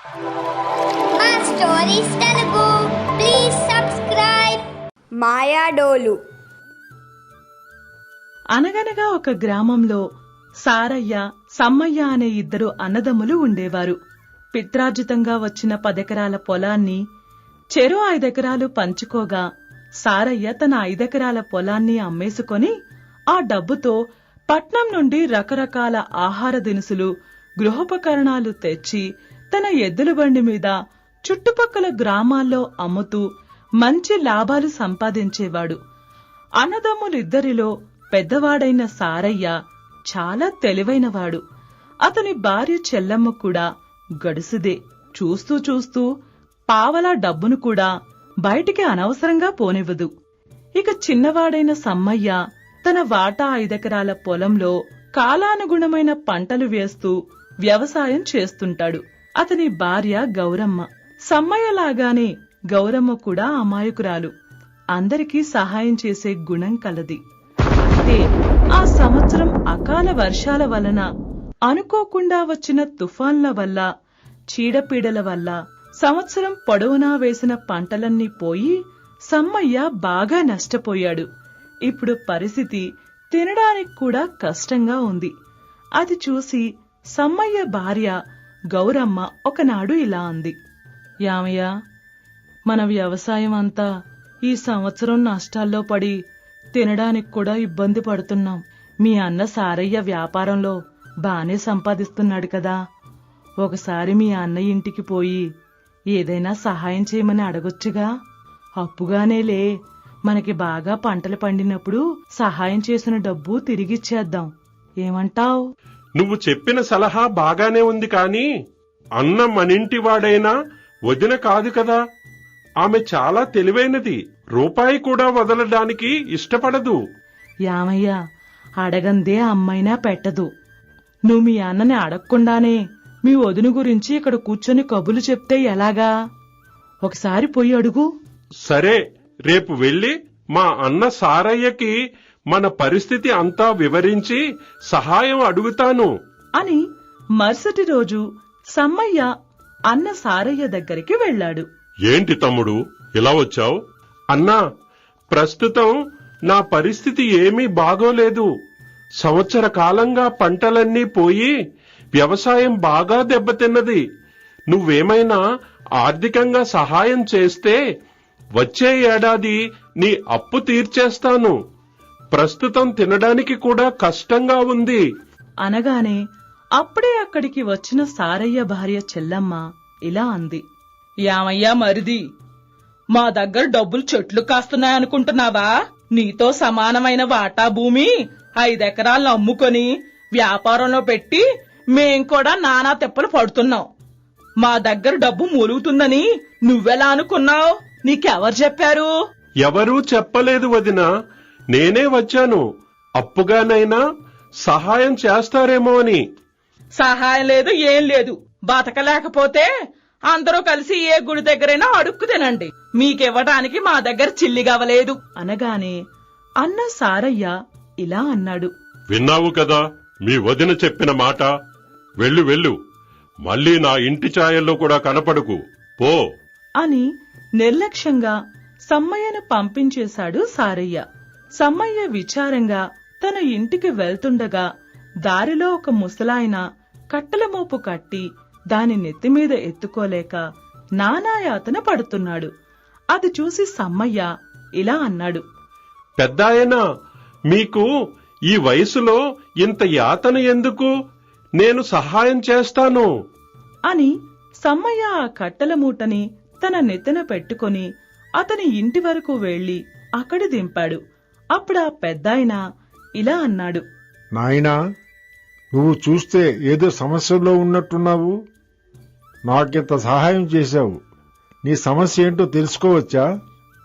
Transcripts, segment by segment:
మా stories Telugu please subscribe. మాయాడోలు. అనగనగా ఒక గ్రామంలో సారయ్య, సమ్మయ్య అనే ఇద్దరు అన్నదమ్ములు ఉండేవారు. పిత్రార్జితంగా వచ్చిన 10 ఎకరాల పొలాన్ని చెరో 5 ఎకరాలు పంచుకోగా సారయ్య తన 5 ఎకరాల పొలాన్ని అమ్మేసుకొని ఆ డబ్బుతో పట్నం నుండి రకరకాల ఆహార దినుసులు, గృహోపకరణాలు తెచ్చి తన ఎద్దుల బండి మీద చుట్టుపక్కల గ్రామాల్లో అమ్ముతూ మంచి లాభాలు సంపాదించేవాడు. అన్నదమ్ములిద్దరిలో పెద్దవాడైన సారయ్య చాలా తెలివైనవాడు. అతని భార్య చెల్లమ్మ కూడా గడుసుదే. చూస్తూ చూస్తూ పావలా డబ్బును కూడా బయటికి అనవసరంగా పోనివ్వదు. ఇక చిన్నవాడైన సమ్మయ్య తన వాటా 5 ఎకరాల పొలంలో కాలానుగుణమైన పంటలు వేస్తూ వ్యవసాయం చేస్తుంటాడు. అతని భార్య గౌరమ్మ. సమ్మయ్యలాగానే గౌరమ్మ కూడా అమాయకురాలు. అందరికీ సహాయం చేసే గుణం కలది. అయితే ఆ సంవత్సరం అకాల వర్షాల వలన, అనుకోకుండా వచ్చిన తుఫాన్ల వల్ల, చీడపీడల వల్ల సంవత్సరం పొడవునా వేసిన పంటలన్నీ పోయి సమ్మయ్య బాగా నష్టపోయాడు. ఇప్పుడు పరిస్థితి తినడానికి కూడా కష్టంగా ఉంది. అది చూసి సమ్మయ్య భార్య గౌరమ్మ ఒకనాడు ఇలా అంది. యామయ్య, మన వ్యవసాయం అంతా ఈ సంవత్సరం నష్టాల్లో పడి తినడానికి కూడా ఇబ్బంది పడుతున్నాం. మీ అన్న సారయ్య వ్యాపారంలో బానే సంపాదిస్తున్నాడు కదా, ఒకసారి మీ అన్న ఇంటికి పోయి ఏదైనా సహాయం చేయమని అడగొచ్చుగా. అప్పుగానేలే, మనకి బాగా పంటలు పండినప్పుడు సహాయం చేసిన డబ్బు తిరిగిచ్చేద్దాం. ఏమంటావ్? నువ్వు చెప్పిన సలహా బాగానే ఉంది కాని అన్న మనింటి వాడైనా వదిన కాదు కదా. ఆమె చాలా తెలివైనది. రూపాయి కూడా వదలడానికి ఇష్టపడదు. యామయ్య, అడగందే అమ్మైనా పెట్టదు. నువ్వు మీ అన్నని అడగకుండానే మీ వదిన గురించి ఇక్కడ కూర్చొని కబులు చెప్తే ఎలాగా? ఒకసారి పోయి అడుగు. సరే, రేపు వెళ్లి మా అన్న సారయ్యకి మన పరిస్థితి అంతా వివరించి సహాయం అడుగుతాను అని మరుసటి రోజు సమ్మయ్య అన్న సారయ్య దగ్గరికి వెళ్లాడు. ఏంటి తమ్ముడు ఇలా వచ్చావు? అన్నా, ప్రస్తుతం నా పరిస్థితి ఏమీ బాగోలేదు. సంవత్సర కాలంగా పంటలన్నీ పోయి వ్యవసాయం బాగా దెబ్బతిన్నది. నువ్వేమైనా ఆర్థికంగా సహాయం చేస్తే వచ్చే ఏడాది నీ అప్పు తీర్చేస్తాను. ప్రస్తుతం తినడానికి కూడా కష్టంగా ఉంది అనగానే అప్పుడే అక్కడికి వచ్చిన సారయ్య భార్య చెల్లమ్మ ఇలా అంది. యామయ్యా మరిది, మా దగ్గర డబ్బులు చెట్లు కాస్తున్నాయనుకుంటున్నావా? నీతో సమానమైన వాటా భూమి 5 ఎకరాలను అమ్ముకొని వ్యాపారంలో పెట్టి మేం కూడా నానా తిప్పలు పడుతున్నాం. మా దగ్గర డబ్బు మూలుగుతుందని నువ్వెలా అనుకున్నావు? నీకెవరు చెప్పారు? ఎవరూ చెప్పలేదు వదినా, నేనే వచ్చాను. అప్పుగానైనా సహాయం చేస్తారేమో అని. సహాయం లేదు, ఏం లేదు. బతకలేకపోతే అందరూ కలిసి ఏ గుడి దగ్గరైనా అడుక్కు తినండి. మీకివ్వటానికి మా దగ్గర చిల్లిగవ్వలేదు అనగానే అన్న సారయ్య ఇలా అన్నాడు. విన్నావు కదా మీ వదిన చెప్పిన మాట. వెళ్ళు వెళ్ళు, మళ్ళీ నా ఇంటి ఛాయల్లో కూడా కనపడుకు పో అని నిర్లక్ష్యంగా సమ్మయ్యను పంపించేశాడు సారయ్య. సమ్మయ్య విచారంగా తన ఇంటికి వెళ్తుండగా దారిలో ఒక ముసలాయన కట్టెల మోపు కట్టి దాని నెత్తిమీద ఎత్తుకోలేక నానాయాతన పడుతున్నాడు. అది చూసి సమ్మయ్య ఇలా అన్నాడు. పెద్దాయనా, మీకు ఈ వయసులో ఇంత యాతన ఎందుకు? నేను సహాయం చేస్తాను అని సమ్మయ్య ఆ కట్టెల మూటని తన నెత్తిన పెట్టుకుని అతని ఇంటి వరకు వెళ్లి అక్కడ దింపాడు. అప్పుడా పెద్దాయన ఇలా అన్నాడు. నాయనా, నువ్వు చూస్తే ఏదో సమస్యలో ఉన్నట్టున్నావు. నాకింత సహాయం చేశావు. నీ సమస్య ఏంటో తెలుసుకోవచ్చా?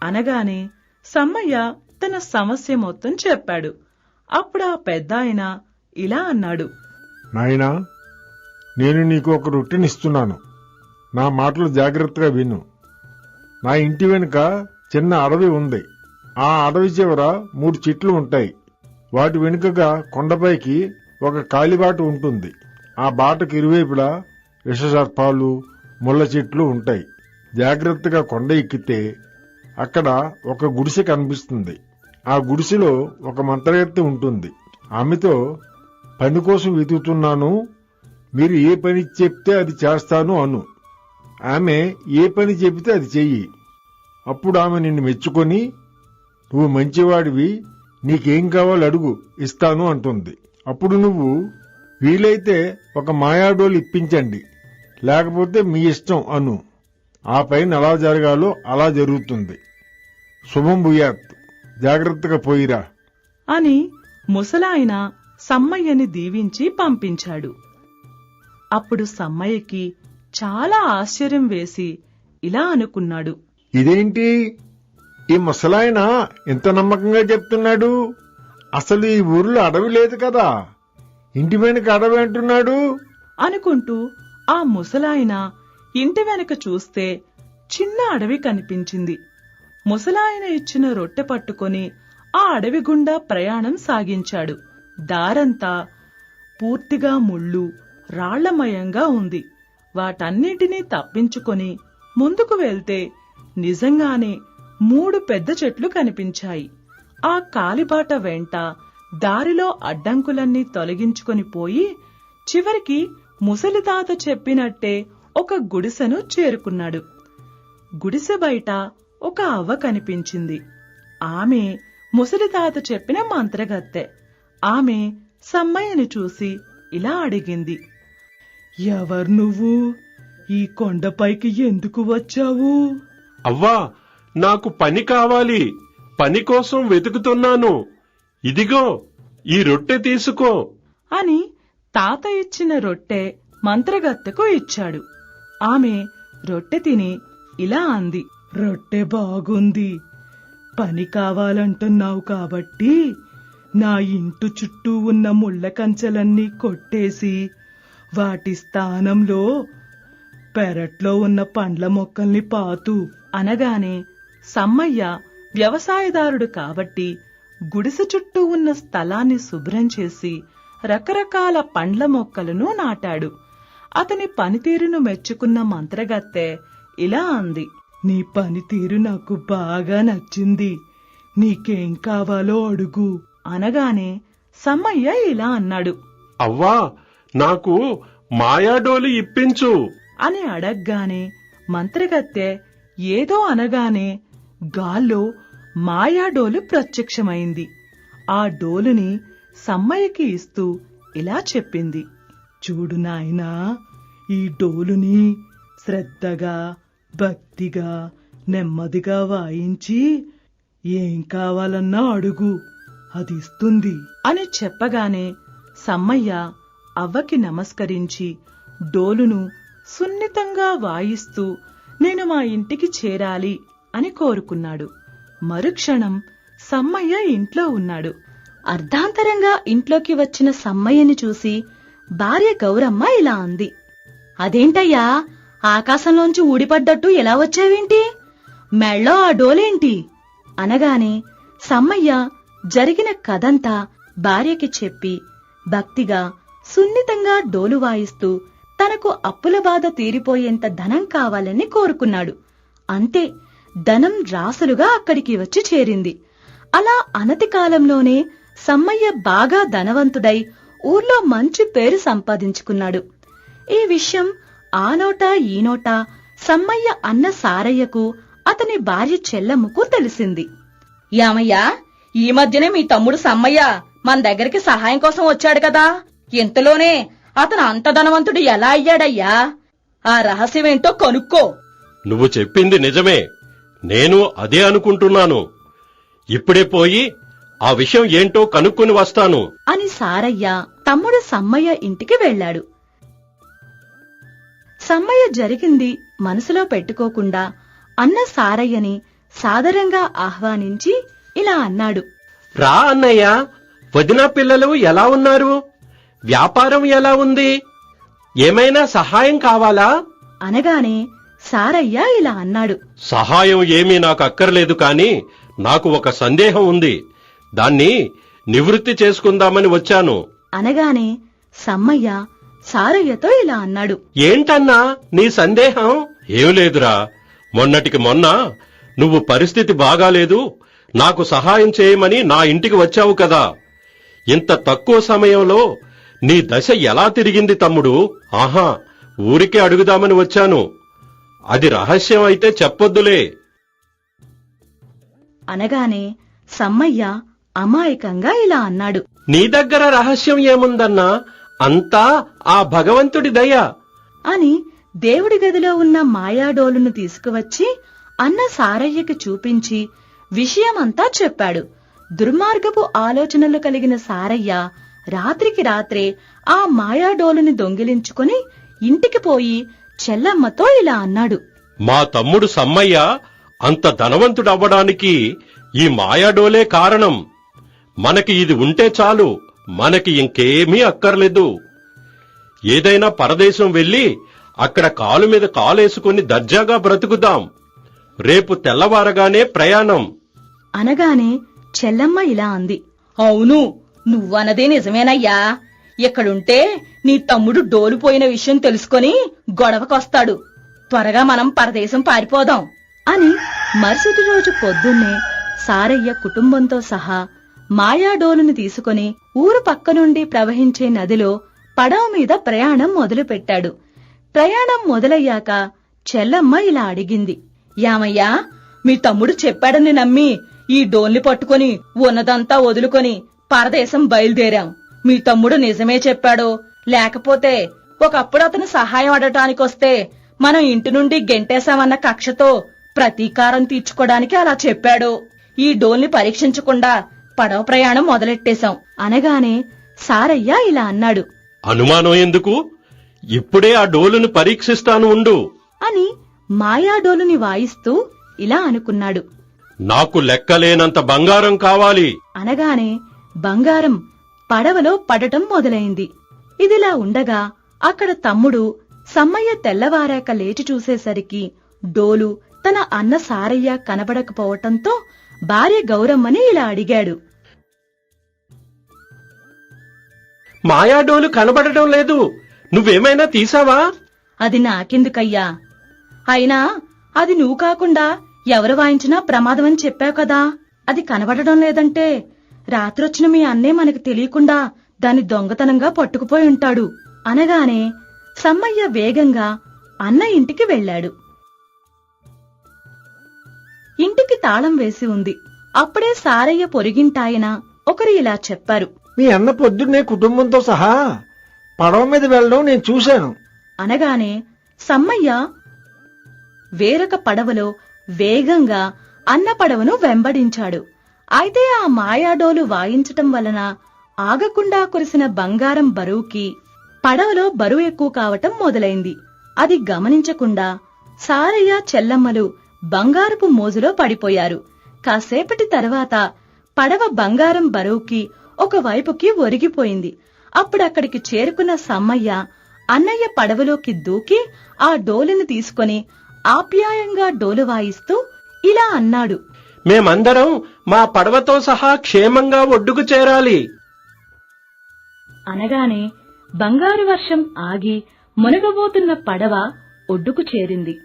అనగానే సమ్మయ్య తన సమస్య మొత్తం చెప్పాడు. అప్పుడా పెద్దాయన ఇలా అన్నాడు. నాయనా, నేను నీకు ఒక రొట్టెని ఇస్తున్నాను. నా మాటలు జాగ్రత్తగా విను. నా ఇంటి వెనుక చిన్న అడవి ఉంది. ఆ అడవి చివర 3 చెట్లు ఉంటాయి. వాటి వెనుకగా కొండపైకి ఒక కాలిబాట ఉంటుంది. ఆ బాటకు ఇరువైపులా విషసర్పాలు, ముళ్ళ చెట్లు ఉంటాయి. జాగ్రత్తగా కొండ ఎక్కితే అక్కడ ఒక గుడిసె కనిపిస్తుంది. ఆ గుడిసెలో ఒక మంత్రగత్తె ఉంటుంది. ఆమెతో పని కోసం వెతుకుతున్నాను, మీరు ఏ పని చెప్తే అది చేస్తాను అను. ఆమె ఏ పని చెబితే అది చెయ్యి. అప్పుడు ఆమె నిన్ను మెచ్చుకొని, నువ్వు మంచివాడివి, నీకేం కావాలో అడుగు, ఇస్తాను అంటుంది. అప్పుడు నువ్వు, వీలైతే ఒక మాయాడోలు ఇప్పించండి, లేకపోతే మీ ఇష్టం అను. ఆ పైన ఎలా జరగాలో అలా జరుగుతుంది. శుభం భూయాత్, జాగ్రత్తగా పోయిరా అని ముసలాయన సమ్మయ్యని దీవించి పంపించాడు. అప్పుడు సమ్మయ్యకి చాలా ఆశ్చర్యం వేసి ఇలా అనుకున్నాడు. ఇదేంటి, ఈ ముసలాయన ఇంత నమ్మకంగా చెప్తున్నాడు? అసలు ఈ ఊర్లో అడవి లేదు కదా, ఇంటి వెనుక అడవి అంటున్నాడు. అనుకుంటూ ఆ ముసలాయన ఇంటి వెనక చూస్తే చిన్న అడవి కనిపించింది. ముసలాయన ఇచ్చిన రొట్టె పట్టుకొని ఆ అడవి గుండా ప్రయాణం సాగించాడు. దారంతా పూర్తిగా ముళ్ళు, రాళ్లమయంగా ఉంది. వాటన్నిటినీ తప్పించుకొని ముందుకు వెళ్తే నిజంగానే 3 పెద్ద చెట్లు కనిపించాయి. ఆ కాలిబాట వెంట దారిలో అడ్డంకులన్నీ తొలగించుకొని పోయి చివరికి ముసలితాత చెప్పినట్టే ఒక గుడిసెను చేరుకున్నాడు. గుడిసె బయట ఒక అవ్వ కనిపించింది. ఆమె ముసలితాత చెప్పిన మంత్రగత్తె. ఆమె సమ్మయ్యని చూసి ఇలా అడిగింది. ఎవరు నువ్వు? ఈ కొండపైకి ఎందుకు వచ్చావు? అవ్వా, నాకు పని కావాలి, పని కోసం వెతుకుతున్నాను. ఇదిగో ఈ రొట్టె తీసుకో అని తాత ఇచ్చిన రొట్టె మంత్రగత్తెకు ఇచ్చాడు. ఆమె రొట్టె తిని ఇలా అంది. రొట్టె బాగుంది, పని కావాలంటున్నావు కాబట్టి నా ఇంటి చుట్టూ ఉన్న ముళ్ళ కంచెలన్నీ కొట్టేసి వాటి స్థానంలో పెరట్లో ఉన్న పండ్ల మొక్కల్ని పాతు అనగానే సమ్మయ్య వ్యవసాయదారుడు కాబట్టి గుడిసె చుట్టూ ఉన్న స్థలాన్ని శుభ్రం చేసి రకరకాల పండ్ల మొక్కలను నాటాడు. అతని పనితీరును మెచ్చుకున్న మంత్రగత్తె ఇలా అంది. నీ పనితీరు నాకు బాగా నచ్చింది, నీకేం కావాలో అడుగు అనగానే సమ్మయ్య ఇలా అన్నాడు. అవ్వా, నాకు మాయాడోలు ఇప్పించు అని అడగ్గానే మంత్రగత్తె ఏదో అనగానే గాల్లో మాయాడోలు ప్రత్యక్షమైంది. ఆ డోలుని సమ్మయ్యకి ఇస్తూ ఇలా చెప్పింది. చూడు నాయనా, ఈ డోలుని శ్రద్ధగా, భక్తిగా, నెమ్మదిగా వాయించి ఏం కావాలన్నా అడుగు, అది ఇస్తుంది అని చెప్పగానే సమ్మయ్య అవ్వకి నమస్కరించి డోలును సున్నితంగా వాయిస్తూ నేను మా ఇంటికి చేరాలి అని కోరుకున్నాడు. మరుక్షణం సమ్మయ్య ఇంట్లో ఉన్నాడు. అర్ధాంతరంగా ఇంట్లోకి వచ్చిన సమ్మయ్యని చూసి భార్య గౌరమ్మ ఇలా అంది. అదేంటయ్యా, ఆకాశంలోంచి ఊడిపడ్డట్టు ఎలా వచ్చావేంటి? మెళ్ళో ఆ డోలేంటి? అనగానే సమ్మయ్య జరిగిన కథంతా భార్యకి చెప్పి భక్తిగా, సున్నితంగా డోలు వాయిస్తూ తనకు అప్పుల బాధ తీరిపోయేంత ధనం కావాలని కోరుకున్నాడు. అంతే, ధనం రాసులుగా అక్కడికి వచ్చి చేరింది. అలా అనతి కాలంలోనే సమ్మయ్య బాగా ధనవంతుడై ఊర్లో మంచి పేరు సంపాదించుకున్నాడు. ఈ విషయం ఆ నోట ఈ నోట సమ్మయ్య అన్న సారయ్యకు, అతని భార్య చెల్లమ్మకు తెలిసింది. యామయ్యా, ఈ మధ్యనే మీ తమ్ముడు సమ్మయ్య మన దగ్గరికి సహాయం కోసం వచ్చాడు కదా, ఇంతలోనే అతను అంత ధనవంతుడు ఎలా అయ్యాడయ్యా? ఆ రహస్యమేంటో కనుక్కో. నువ్వు చెప్పింది నిజమే, నేను అదే అనుకుంటున్నాను. ఇప్పుడే పోయి ఆ విషయం ఏంటో కనుక్కొని వస్తాను అని సారయ్య తమ్ముడు సమ్మయ్య ఇంటికి వెళ్లాడు. సమ్మయ్య జరిగింది మనసులో పెట్టుకోకుండా అన్న సారయ్యని సాదరంగా ఆహ్వానించి ఇలా అన్నాడు. రా అన్నయ్య, వదిన పిల్లలు ఎలా ఉన్నారు? వ్యాపారం ఎలా ఉంది? ఏమైనా సహాయం కావాలా? అనగానే సారయ్య ఇలా అన్నాడు. సహాయం ఏమీ నాకు అక్కర్లేదు, కాని నాకు ఒక సందేహం ఉంది, దాన్ని నివృత్తి చేసుకుందామని వచ్చాను. అనగానే సమ్మయ్య సారయ్యతో ఇలా అన్నాడు. ఏంటన్నా నీ సందేహం? ఏం లేదురా, మొన్నటికి మొన్న నువ్వు పరిస్థితి బాగాలేదు, నాకు సహాయం చేయమని నా ఇంటికి వచ్చావు కదా. ఇంత తక్కువ సమయంలో నీ దశ ఎలా తిరిగింది తమ్ముడు? ఆహా, ఊరికే అడుగుదామని వచ్చాను. అది రహస్యం అయితే చెప్పొద్దులే. అనగానే సమ్మయ్య అమాయకంగా ఇలా అన్నాడు. నీ దగ్గర రహస్యం ఏముందన్నా? అంతా ఆ భగవంతుడి దయ. అని దేవుడి గదిలో ఉన్న మాయాడోలును తీసుకువచ్చి అన్న సారయ్యకి చూపించి విషయమంతా చెప్పాడు. దుర్మార్గపు ఆలోచనలు కలిగిన సారయ్య రాత్రికి రాత్రే ఆ మాయాడోలుని దొంగిలించుకుని ఇంటికి పోయి చెల్లమ్మతో ఇలా అన్నాడు. మా తమ్ముడు సమ్మయ్య అంత ధనవంతుడవ్వడానికి ఈ మాయాడోలే కారణం. మనకి ఇది ఉంటే చాలు, మనకి ఇంకేమీ అక్కర్లేదు. ఏదైనా పరదేశం వెళ్లి అక్కడ కాలు మీద కాలేసుకుని దర్జాగా బ్రతుకుదాం. రేపు తెల్లవారగానే ప్రయాణం. అనగానే చెల్లమ్మ ఇలా అంది. అవును, నువ్వన్నదే నిజమేనయ్యా. ఇక్కడుంటే నీ తమ్ముడు డోలుపోయిన విషయం తెలుసుకొని గొడవకొస్తాడు. త్వరగా మనం పరదేశం పారిపోదాం అని మరుసటి రోజు పొద్దున్నే సారయ్య కుటుంబంతో సహా మాయాడోలుని తీసుకుని ఊరు పక్క నుండి ప్రవహించే నదిలో పడవ మీద ప్రయాణం మొదలుపెట్టాడు. ప్రయాణం మొదలయ్యాక చెల్లమ్మ ఇలా అడిగింది. యామయ్యా, మీ తమ్ముడు చెప్పాడని నమ్మి ఈ డోల్ని పట్టుకొని ఉన్నదంతా వదులుకొని పరదేశం బయలుదేరాం. మీ తమ్ముడు నిజమే చెప్పాడో లేకపోతే ఒకప్పుడు అతను సహాయం అడటానికొస్తే మనం ఇంటి నుండి గెంటేశామన్న కక్షతో ప్రతీకారం తీర్చుకోవడానికి అలా చెప్పాడో ఈ డోల్ని పరీక్షించకుండా పడవ ప్రయాణం మొదలెట్టేశాం. అనగానే సారయ్య ఇలా అన్నాడు. అనుమానం ఎందుకు? ఇప్పుడే ఆ డోలును పరీక్షిస్తాను ఉండు అని మాయాడోలుని వాయిస్తూ ఇలా అనుకున్నాడు. నాకు లెక్కలేనంత బంగారం కావాలి. అనగానే బంగారం పడవలో పడటం మొదలైంది. ఇదిలా ఉండగా అక్కడ తమ్ముడు సమ్మయ్య తెల్లవారాక లేచి చూసేసరికి డోలు తన అన్న సారయ్య కనబడకపోవటంతో భార్య గౌరమ్మని ఇలా అడిగాడు. మాయాడోలు కనబడటం లేదు, నువ్వేమైనా తీసావా? అది నాకెందుకయ్యా? అయినా అది నువ్వు కాకుండా ఎవరు వాయించినా ప్రమాదమని చెప్పావు కదా. అది కనబడడం లేదంటే రాత్రొచ్చిన మీ అన్నే మనకు తెలియకుండా దాన్ని దొంగతనంగా పట్టుకుపోయి ఉంటాడు. అనగానే సమ్మయ్య వేగంగా అన్న ఇంటికి వెళ్ళాడు. ఇంటికి తాళం వేసి ఉంది. అప్పుడే సారయ్య పొరిగింటాయన ఒకరు ఇలా చెప్పారు. మీ అన్న పొద్దున్నే కుటుంబంతో సహా పడవ మీద వెళ్ళడం నేను చూశాను. అనగానే సమ్మయ్య వేరొక పడవలో వేగంగా అన్న పడవను వెంబడించాడు. అయితే ఆ మాయాడోలు వాయించటం వలన ఆగకుండా కురిసిన బంగారం బరువుకి పడవలో బరువు ఎక్కువ కావటం మొదలైంది. అది గమనించకుండా సారయ్య చెల్లమ్మలు బంగారపు మోజులో పడిపోయారు. కాసేపటి తర్వాత పడవ బంగారం బరువుకి ఒకవైపుకి ఒరిగిపోయింది. అప్పుడక్కడికి చేరుకున్న సమ్మయ్య అన్నయ్య పడవలోకి దూకి ఆ డోలుని తీసుకొని ఆప్యాయంగా డోలు వాయిస్తూ ఇలా అన్నాడు. మేమందరం మా పడవతో సహా క్షేమంగా ఒడ్డుకు చేరాలి. అనగానే బంగారు వర్షం ఆగి మునగబోతున్న పడవ ఒడ్డుకు చేరింది.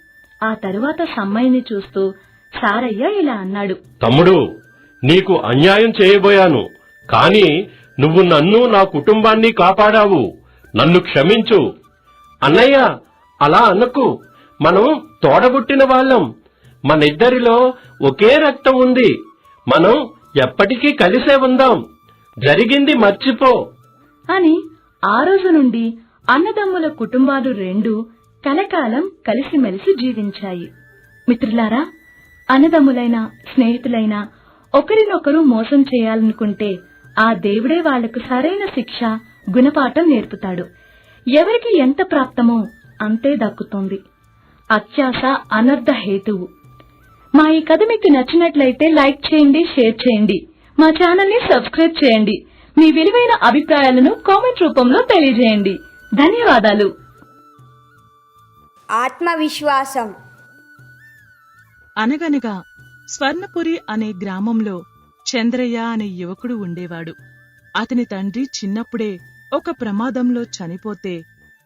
ఆ తరువాత సమ్మయ్యని చూస్తూ సారయ్య ఇలా అన్నాడు. తమ్ముడు, నీకు అన్యాయం చేయబోయాను, కాని నువ్వు నన్ను నా కుటుంబాన్ని కాపాడావు. నన్ను క్షమించు. అన్నయ్య, అలా అనకు. మనం తోడబుట్టిన వాళ్ళం. మనిద్దరిలో ఒకే రక్తం ఉంది. మనం ఎప్పటికీ కలిసే ఉందాం. జరిగింది మర్చిపో అని ఆ రోజు నుండి అన్నదమ్ముల కుటుంబాలు రెండూ కలకాలం కలిసిమెలిసి జీవించాయి. మిత్రులారా, అన్నదమ్ములైన స్నేహితులైన ఒకరినొకరు మోసం చేయాలనుకుంటే ఆ దేవుడే వాళ్లకు సరైన శిక్ష, గుణపాఠం నేర్పుతాడు. ఎవరికి ఎంత ప్రాప్తమో అంతే దక్కుతుంది. అత్యాశ అనర్థ హేతువు. మా ఈ కథ మీకు నచ్చినట్లయితే లైక్ చేయండి, షేర్ చేయండి. మా ఛానల్ ని సబ్స్క్రైబ్ చేయండి. మీ విలువైన అభిప్రాయాలను కామెంట్ రూపంలో తెలియజేయండి. ధన్యవాదాలు. ఆత్మవిశ్వాసం. అనగనగా స్వర్ణపురి అనే గ్రామంలో చంద్రయ్య అనే యువకుడు ఉండేవాడు. అతని తండ్రి చిన్నప్పుడే ఒక ప్రమాదంలో చనిపోతే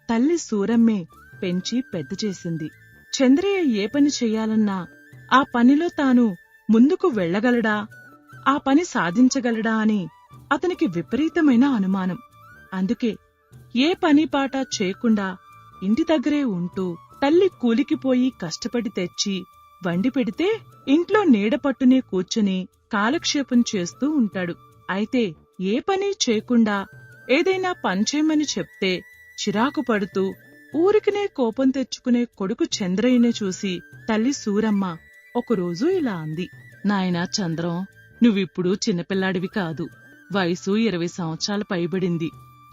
తల్లి సూరమ్మే పెంచి పెద్ద చేసింది. చంద్రయ్య ఏ పని చెయ్యాలన్నా ఆ పనిలో తాను ముందుకు వెళ్ళగలడా, ఆ పని సాధించగలడా అని అతనికి విపరీతమైన అనుమానం. అందుకే ఏ పని పాట చేయకుండా ఇంటి దగ్గరే ఉంటూ తల్లి కూలికిపోయి కష్టపడి తెచ్చి వండి పెడితే ఇంట్లో నీడపట్టునే కూర్చుని కాలక్షేపం చేస్తూ ఉంటాడు. అయితే ఏ పని చేయకుండా ఏదైనా పనిచేయమని చెప్తే చిరాకు పడుతూ ఊరికినే కోపం తెచ్చుకునే కొడుకు చంద్రయ్యనే చూసి తల్లి సూరమ్మ ఒకరోజు ఇలా అంది. నాయనా చంద్రం, నువ్విప్పుడు చిన్నపిల్లాడివి కాదు. వయసు 20 సంవత్సరాలు పైబడింది.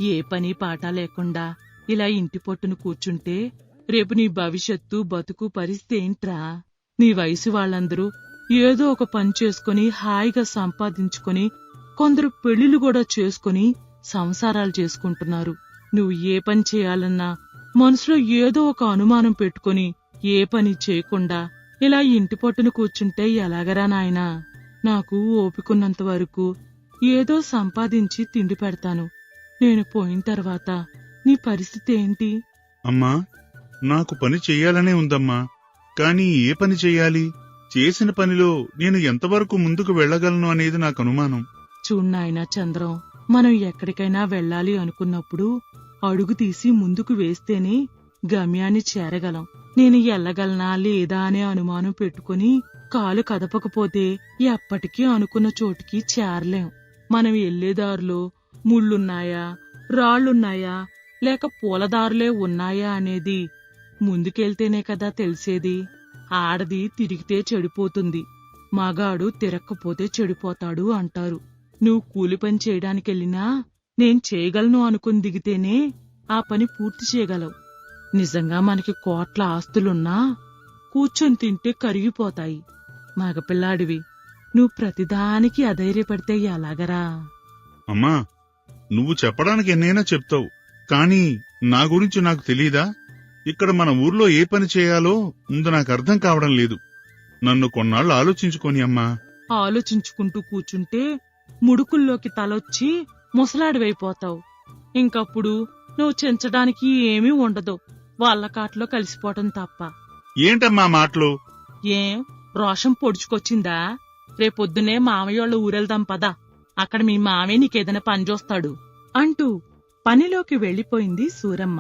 ఏ పని పాట లేకుండా ఇలా ఇంటి పొట్టును కూర్చుంటే రేపు నీ భవిష్యత్తు బతుకు పరిస్థితి ఏంట్రా? నీ వయసు వాళ్ళందరూ ఏదో ఒక పని చేసుకుని హాయిగా సంపాదించుకుని కొందరు పెళ్లిళ్లు కూడా చేసుకుని సంసారాలు చేసుకుంటున్నారు. నువ్వు ఏ పని చేయాలన్నా మనసులో ఏదో ఒక అనుమానం పెట్టుకుని ఏ పని చేయకుండా ఇలా ఇంటి పొట్టును కూర్చుంటే ఎలాగరా నాయనా? నాకు ఓపికన్నంత వరకు ఏదో సంపాదించి తిండి పెడతాను. నేను పోయిన తర్వాత నీ పరిస్థితి ఏంటి? అమ్మా, నాకు పని చెయ్యాలనే ఉందమ్మా. కాని ఏ పని చెయ్యాలి? చేసిన పనిలో నేను ఎంతవరకు ముందుకు వెళ్ళగలను అనేది నాకు అనుమానం. చూడ్నాయనా చంద్రం, మనం ఎక్కడికైనా వెళ్ళాలి అనుకున్నప్పుడు అడుగు తీసి ముందుకు వేస్తేనే గమ్యాన్ని చేరగలం. నేను ఎల్లగలనా లేదా అనే అనుమానం పెట్టుకుని కాలు కదపకపోతే ఎప్పటికీ అనుకున్న చోటికి చేరలేం. మనం వెళ్లేదారిలో ముళ్ళున్నాయా, రాళ్లున్నాయా, లేక పూలదారులే ఉన్నాయా అనేది ముందుకెళ్తేనే కదా తెలిసేది. ఆడది తిరిగితే చెడిపోతుంది, మగాడు తిరక్కపోతే చెడిపోతాడు అంటారు. నువ్వు కూలి పని చేయడానికెళ్ళినా నేను చేయగలను అనుకుని దిగితేనే ఆ పని పూర్తి చేయగలవు. నిజంగా మనకి కోట్ల ఆస్తులున్నా కూర్చొని తింటే కరిగిపోతాయి. మగపిల్లాడివి, నువ్వు ప్రతిదానికి అధైర్యపడితే ఎలాగరా? అమ్మా, నువ్వు చెప్పడానికి ఎన్నైనా చెప్తావు, కాని నా గురించి నాకు తెలీదా? ఇక్కడ మన ఊర్లో ఏ పని చేయాలో ముందు నాకు అర్థం కావడం లేదు. నన్ను కొన్నాళ్ళు ఆలోచించుకోని అమ్మా. ఆలోచించుకుంటూ కూర్చుంటే ముడుకుల్లోకి తలొచ్చి ముసలాడివైపోతావు. ఇంకప్పుడు నువ్వు చెంచడానికి ఏమీ ఉండదు, వాళ్ళ కాట్లో కలిసిపోవటం తప్ప. ఏంటమ్మా మాటలు? ఏం రోషం పొడుచుకొచ్చిందా? రేపొద్దునే మామయ్యోళ్ళ ఊరెళ్దాం పదా, అక్కడ మీ మామే నీకేదైనా పని చూస్తాడు అంటూ పనిలోకి వెళ్లిపోయింది సూరమ్మ.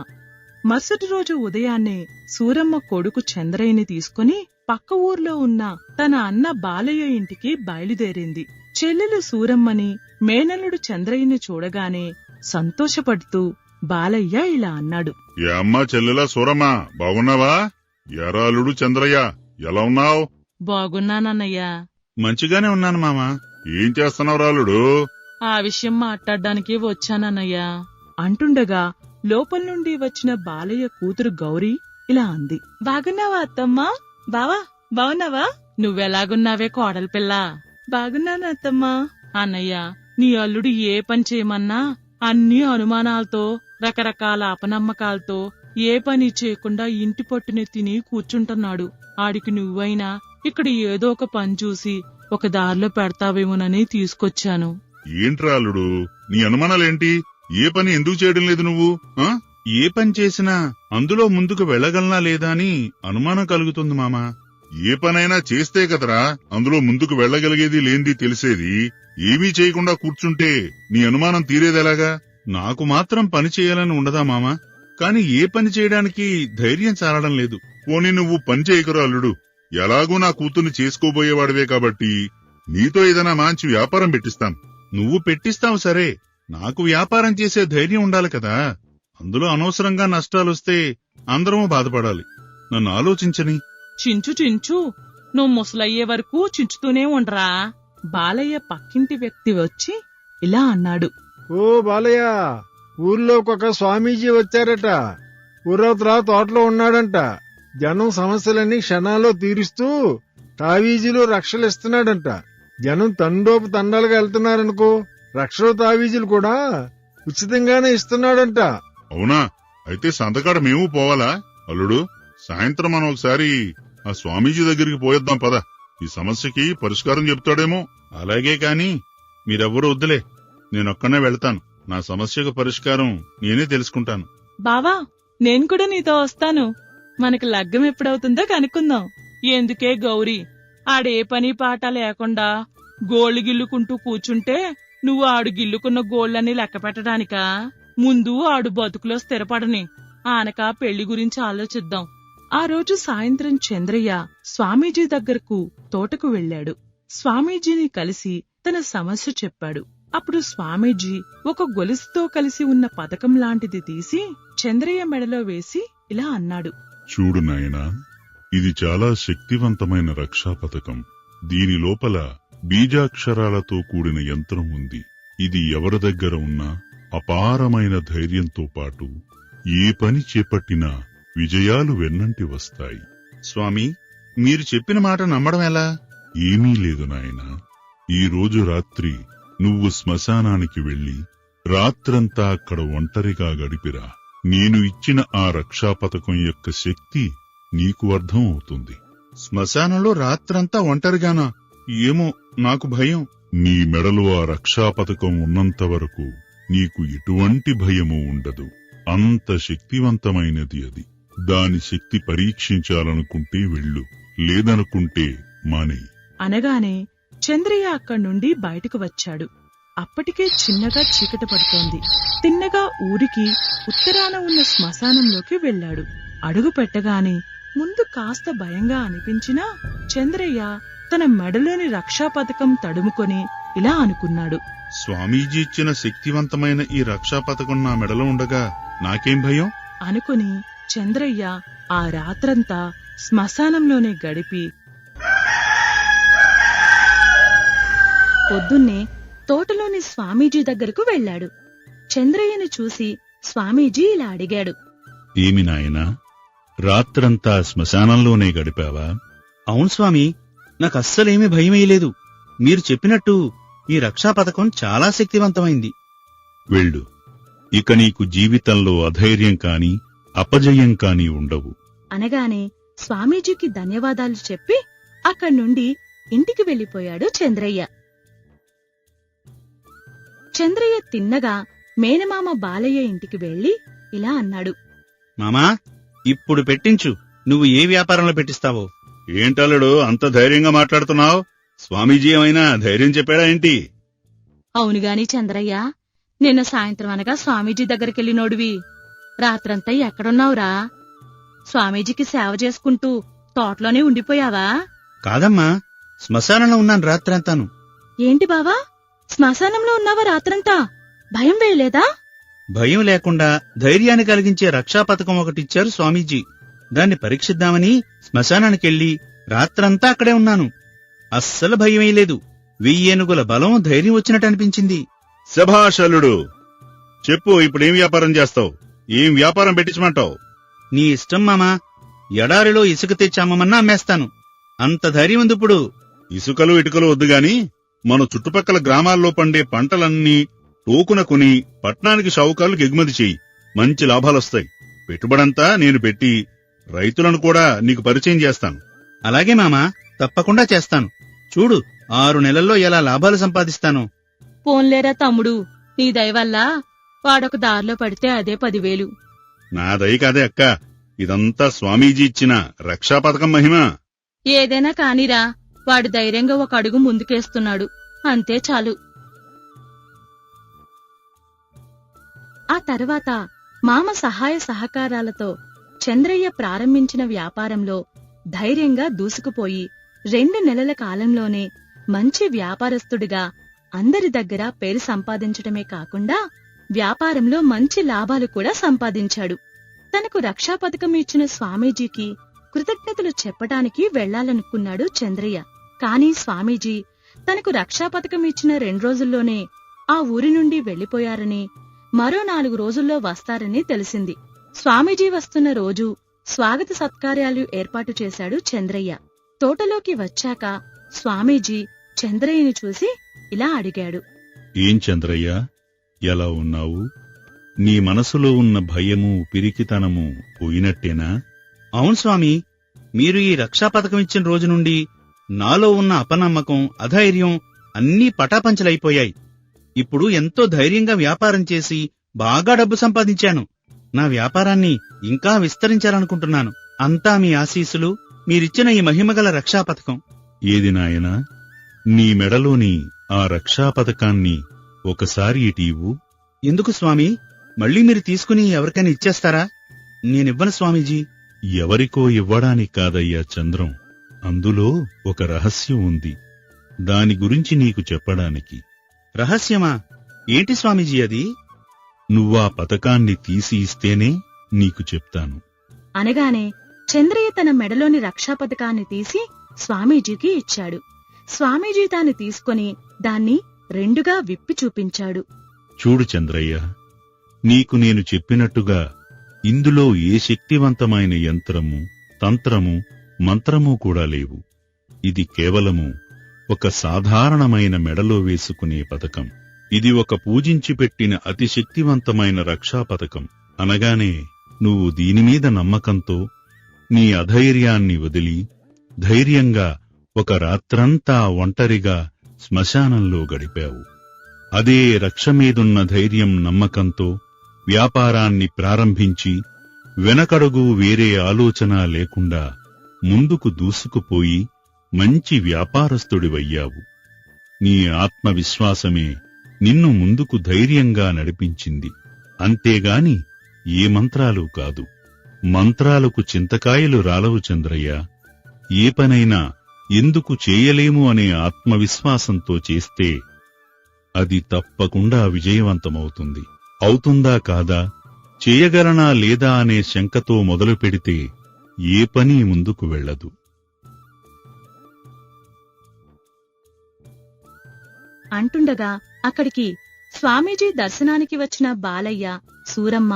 మరుసటి రోజు ఉదయాన్నే సూరమ్మ కొడుకు చంద్రయ్యని తీసుకుని పక్క ఊర్లో ఉన్న తన అన్న బాలయ్య ఇంటికి బయలుదేరింది. చెల్లెలు సూరమ్మని, మేనల్లుడు చంద్రయ్యని చూడగానే సంతోషపడుతూ బాలయ్య ఇలా అన్నాడు. ఏ అమ్మా చెల్లెలా సూరమ్మా, బాగున్నావా? ఎరాలుడు చంద్రయ్య, ఎలా ఉన్నావు? బాగున్నానన్నయ్యా. మంచిగానే ఉన్నాను మామా. ఏం చేస్తున్నావు రాలుడు? ఆ విషయం మాట్లాడడానికి వచ్చానన్నయ్యా అంటుండగా లోపల నుండి వచ్చిన బాలయ్య కూతురు గౌరీ ఇలా అంది. బాగున్నావా అత్తమ్మా? బావా బాగున్నావా? నువ్వెలాగున్నావే కోడలి పిల్ల? బాగున్నాను అత్తమ్మా. అన్నయ్య, నీ అల్లుడు ఏ పని చేయమన్నా అన్ని అనుమానాలతో, రకరకాల అపనమ్మకాలతో ఏ పని చేయకుండా ఇంటి పట్టునే తిని కూర్చుంటున్నాడు. ఆడికి నువ్వైనా ఇక్కడ ఏదో ఒక పని చూసి ఒక దారిలో పెడతావేమోనని తీసుకొచ్చాను. ఏంట్రాలుడు, నీ అనుమానాలేంటి? ఏ పని ఎందుకు చేయడం లేదు నువ్వు? ఏ పని చేసినా అందులో ముందుకు వెళ్ళగలనా లేదా అని అనుమానం కలుగుతుంది మామా. ఏ పనైనా చేస్తే కదరా అందులో ముందుకు వెళ్ళగలిగేది లేంది తెలిసేది. ఏమీ చేయకుండా కూర్చుంటే నీ అనుమానం తీరేదెలాగా? నాకు మాత్రం పని చేయాలని ఉండదా మామా? కాని ఏ పని చేయడానికి ధైర్యం చాలడం లేదు. పోనీ నువ్వు పని చేయకురా అల్లుడు, ఎలాగూ నా కూతుర్ని చేసుకోబోయేవాడివే కాబట్టి నీతో ఏదైనా మంచి వ్యాపారం పెట్టిస్తాను. నువ్వు పెట్టిస్తావు సరే, నాకు వ్యాపారం చేసే ధైర్యం ఉండాలి కదా. అందులో అనవసరంగా నష్టాలొస్తే అందరము బాధపడాలి. నన్ను ఆలోచించని. చించు చించు, నువ్వు ముసలయ్యే వరకు చించుతూనే ఉండరా. బాలయ్య పక్కింటి వ్యక్తి వచ్చి ఇలా అన్నాడు. ఓ బాలయ్య, ఊర్లోకొక స్వామీజీ వచ్చారట. ఊరవతల తోటలో ఉన్నాడంట. జనం సమస్యలన్నీ క్షణాల్లో తీరుస్తూ తావీజీలు రక్షలు ఇస్తున్నాడంట. జనం తండోపు తండాలుగా వెళ్తున్నారనుకో, రక్షలు తావీజీలు కూడా ఉచితంగానే ఇస్తున్నాడంట. అవునా? అయితే సంతకాడ మేము పోవాలా? అల్లుడు, సాయంత్రం మనం ఒకసారి ఆ స్వామీజీ దగ్గరికి పోయేద్దాం పద. ఈ సమస్యకి పరిష్కారం చెప్తాడేమో. అలాగే కాని మీరెవ్వరూ వద్దులే, నేనొక్కనే వెళ్తాను. నా సమస్యకు పరిష్కారం నేనే తెలుసుకుంటాను. బావా, నేను కూడా నీతో వస్తాను. మనకి లగ్గం ఎప్పుడవుతుందో కనుక్కుందాం. ఎందుకే గౌరీ, ఆడే పని పాట లేకుండా గోళ్లు గిల్లుకుంటూ కూర్చుంటే నువ్వు ఆడు గిల్లుకున్న గోళ్లన్నీ లెక్క పెట్టడానికా? ముందు ఆడు బతుకులో స్థిరపడని ఆనక పెళ్లి గురించి ఆలోచిద్దాం. ఆ రోజు సాయంత్రం చంద్రయ్య స్వామీజీ దగ్గరకు తోటకు వెళ్ళాడు. స్వామీజీని కలిసి తన సమస్య చెప్పాడు. అప్పుడు స్వామీజీ ఒక గొలుసుతో కలిసి ఉన్న పథకం లాంటిది తీసి చంద్రయ్య మెడలో వేసి ఇలా అన్నాడు. చూడు నాయనా, ఇది చాలా శక్తివంతమైన రక్షా పథకం. దీని లోపల బీజాక్షరాలతో కూడిన యంత్రం ఉంది. ఇది ఎవరి దగ్గర ఉన్నా అపారమైన ధైర్యంతో పాటు ఏ పని చేపట్టినా విజయాలు వెన్నంటి వస్తాయి. స్వామి, మీరు చెప్పిన మాట నమ్మడం ఎలా? ఏమీ లేదు నాయనా. ఈ రోజు రాత్రి నువ్వు శ్మశానానికి వెళ్లి రాత్రంతా అక్కడ ఒంటరిగా గడిపిరా. నేను ఇచ్చిన ఆ రక్షా పథకం యొక్క శక్తి నీకు అర్థం అవుతుంది. శ్మశానంలో రాత్రంతా ఒంటరిగానా? ఏమో, నాకు భయం. నీ మెడలో ఆ రక్షా పథకం ఉన్నంత వరకు నీకు ఎటువంటి భయమూ ఉండదు. అంత శక్తివంతమైనది అది. దాని శక్తి పరీక్షించాలనుకుంటే వెళ్ళు, లేదనుకుంటే మానేయ్ అనగానే చంద్రయ్య అక్కడి నుండి బయటకు వచ్చాడు. అప్పటికే చిన్నగా చీకటి పడుతోంది. తిన్నగా ఊరికి ఉత్తరాన ఉన్న శ్మశానంలోకి వెళ్లాడు. అడుగు పెట్టగానే ముందు కాస్త భయంగా అనిపించినా చంద్రయ్య తన మెడలోని రక్షా పథకం తడుముకొని ఇలా అనుకున్నాడు. స్వామీజీ ఇచ్చిన శక్తివంతమైన ఈ రక్షా పథకం నా మెడలో ఉండగా నాకేం భయం? అనుకుని చంద్రయ్య ఆ రాత్రంతా శ్మశానంలోనే గడిపి పొద్దున్నే తోటలోని స్వామీజీ దగ్గరకు వెళ్లాడు. చంద్రయ్యను చూసి స్వామీజీ ఇలా అడిగాడు. ఏమి నాయనా, రాత్రంతా శ్మశానంలోనే గడిపావా? అవును స్వామి, నాకస్సలేమీ భయమేయలేదు. మీరు చెప్పినట్టు ఈ రక్షా పథకం చాలా శక్తివంతమైంది. వెళ్ళు. ఇక నీకు జీవితంలో అధైర్యం కాని అపజయం కాని ఉండవు అనగానే స్వామీజీకి ధన్యవాదాలు చెప్పి అక్కడి నుండి ఇంటికి వెళ్లిపోయాడు చంద్రయ్య. చంద్రయ్య తిన్నగా మేనమామ బాలయ్య ఇంటికి వెళ్లి ఇలా అన్నాడు. మామా, ఇప్పుడు పెట్టించు. నువ్వు ఏ వ్యాపారంలో పెట్టిస్తావో. ఏంటల్లుడు అంత ధైర్యంగా మాట్లాడుతున్నావు? స్వామీజీ ఏమైనా ధైర్యం చెప్పాడా ఏంటి? అవునుగాని చంద్రయ్య, నిన్న సాయంత్రం అనగా స్వామీజీ దగ్గరికెళ్ళినోడివి. రాత్రంతా ఎక్కడున్నావురా? స్వామీజీకి సేవ చేసుకుంటూ తోటలోనే ఉండిపోయావా? కాదమ్మా, శ్మశానంలో ఉన్నాను రాత్రంతాను. ఏంటి బావా, శ్మశానంలో ఉన్నావా రాత్రంతా? భయం వేయలేదా? భయం లేకుండా ధైర్యాన్ని కలిగించే రక్షా పథకం ఒకటిచ్చారు స్వామీజీ. దాన్ని పరీక్షిద్దామని శ్మశానానికెళ్లి రాత్రంతా అక్కడే ఉన్నాను. అస్సలు భయమేయలేదు. 1000 ఏనుగుల బలం, ధైర్యం వచ్చినట్టు అనిపించింది. శభాషలుడు, చెప్పు, ఇప్పుడేం వ్యాపారం చేస్తావు? ఏం వ్యాపారం పెట్టించమంటావు? నీ ఇష్టం మామా. ఎడారిలో ఇసుక తెచ్చి అమ్మమన్నా అమ్మేస్తాను. అంత ధైర్యం ఉంది ఇప్పుడు. ఇసుకలు ఇటుకలు వద్దుగాని మన చుట్టుపక్కల గ్రామాల్లో పండే పంటలన్నీ టోకున కొని పట్నానికి షావుకారులకు ఎగుమతి చెయ్యి. మంచి లాభాలొస్తాయి. పెట్టుబడంతా నేను పెట్టి రైతులను కూడా నీకు పరిచయం చేస్తాను. అలాగే మామా, తప్పకుండా చేస్తాను. చూడు, 6 నెలల్లో ఎలా లాభాలు సంపాదిస్తాను. పోన్లేరా తమ్ముడు, నీ దయవల్ల వాడొక దారిలో పడితే అదే 10,000. నా దయ కాదే అక్క, ఇదంతా స్వామీజీ ఇచ్చిన రక్షా పథకం మహిమ. ఏదైనా కానీరా, వాడు ధైర్యంగా ఒక అడుగు ముందుకేస్తున్నాడు, అంతే చాలు. ఆ తర్వాత మామ సహాయ సహకారాలతో చంద్రయ్య ప్రారంభించిన వ్యాపారంలో ధైర్యంగా దూసుకుపోయి 2 నెలల కాలంలోనే మంచి వ్యాపారస్తుడిగా అందరి దగ్గర పేరు సంపాదించడమే కాకుండా వ్యాపారంలో మంచి లాభాలు కూడా సంపాదించాడు. తనకు రక్షా పథకం ఇచ్చిన స్వామీజీకి కృతజ్ఞతలు చెప్పటానికి వెళ్లాలనుకున్నాడు చంద్రయ్య. కాని స్వామీజీ తనకు రక్షా పథకం ఇచ్చిన 2 రోజుల్లోనే ఆ ఊరి నుండి వెళ్లిపోయారని, మరో 4 రోజుల్లో వస్తారని తెలిసింది. స్వామీజీ వస్తున్న రోజు స్వాగత సత్కార్యాలు ఏర్పాటు చేశాడు చంద్రయ్య. తోటలోకి వచ్చాక స్వామీజీ చంద్రయ్యని చూసి ఇలా అడిగాడు. ఏం చంద్రయ్య, ఎలా ఉన్నావు? నీ మనసులో ఉన్న భయము, పిరికితనము పోయినట్టేనా? అవును స్వామి, మీరు ఈ రక్షా పథకం ఇచ్చిన రోజు నుండి నాలో ఉన్న అపనమ్మకం, అధైర్యం అన్నీ పటాపంచలైపోయాయి. ఇప్పుడు ఎంతో ధైర్యంగా వ్యాపారం చేసి బాగా డబ్బు సంపాదించాను. నా వ్యాపారాన్ని ఇంకా విస్తరించాలనుకుంటున్నాను. అంతా మీ ఆశీస్సులు, మీరిచ్చిన ఈ మహిమగల రక్షా పథకం. ఏది నాయనా, నీ మెడలోని ఆ రక్షా పథకాన్ని ఒకసారి ఇటీవు. ఎందుకు స్వామి? మళ్ళీ మీరు తీసుకుని ఎవరికైనా ఇచ్చేస్తారా? నేనివ్వను స్వామీజీ. ఎవరికో ఇవ్వడానికి కాదయ్యా చంద్రం, అందులో ఒక రహస్యం ఉంది. దాని గురించి నీకు చెప్పడానికి. రహస్యమా? ఏంటి స్వామీజీ అది? నువ్వా పథకాన్ని తీసి ఇస్తేనే నీకు చెప్తాను. అనగానే చంద్రయ్య తన మెడలోని రక్షా పథకాన్ని తీసి స్వామీజీకి ఇచ్చాడు. స్వామీజీ తాను తీసుకుని దాన్ని రెండుగా విప్పి చూపించాడు. చూడు చంద్రయ్య, నీకు నేను చెప్పినట్టుగా ఇందులో ఏ శక్తివంతమైన యంత్రము, తంత్రము, మంత్రము కూడా లేవు. ఇది కేవలము ఒక సాధారణమైన మెడలో వేసుకునే పథకం. ఇది ఒక పూజించి పెట్టిన అతి శక్తివంతమైన రక్షా పథకం. అనగానే నువ్వు దీనిమీద నమ్మకంతో నీ అధైర్యాన్ని వదిలి ధైర్యంగా ఒక రాత్రంతా ఒంటరిగా శ్మశానంలో గడిపావు. అదే రక్షమీదున్న ధైర్యం, నమ్మకంతో వ్యాపారాన్ని ప్రారంభించి వెనకడుగు వేరే ఆలోచన లేకుండా ముందుకు దూసుకుపోయి మంచి వ్యాపారస్తుడివయ్యావు. నీ ఆత్మవిశ్వాసమే నిన్ను ముందుకు ధైర్యంగా నడిపించింది. అంతేగాని ఏ మంత్రాలు కాదు. మంత్రాలకు చింతకాయలు రాలవు చంద్రయ్య. ఏ పనైనా ఎందుకు చేయలేము అనే ఆత్మవిశ్వాసంతో చేస్తే అది తప్పకుండా విజయవంతమవుతుంది. అవుతుందా కాదా, చేయగలనా లేదా అనే శంకతో మొదలు పెడితే ఏ పని ముందుకు వెళ్ళదు. అంటుండగా అక్కడికి స్వామీజీ దర్శనానికి వచ్చిన బాలయ్య, సూరమ్మ,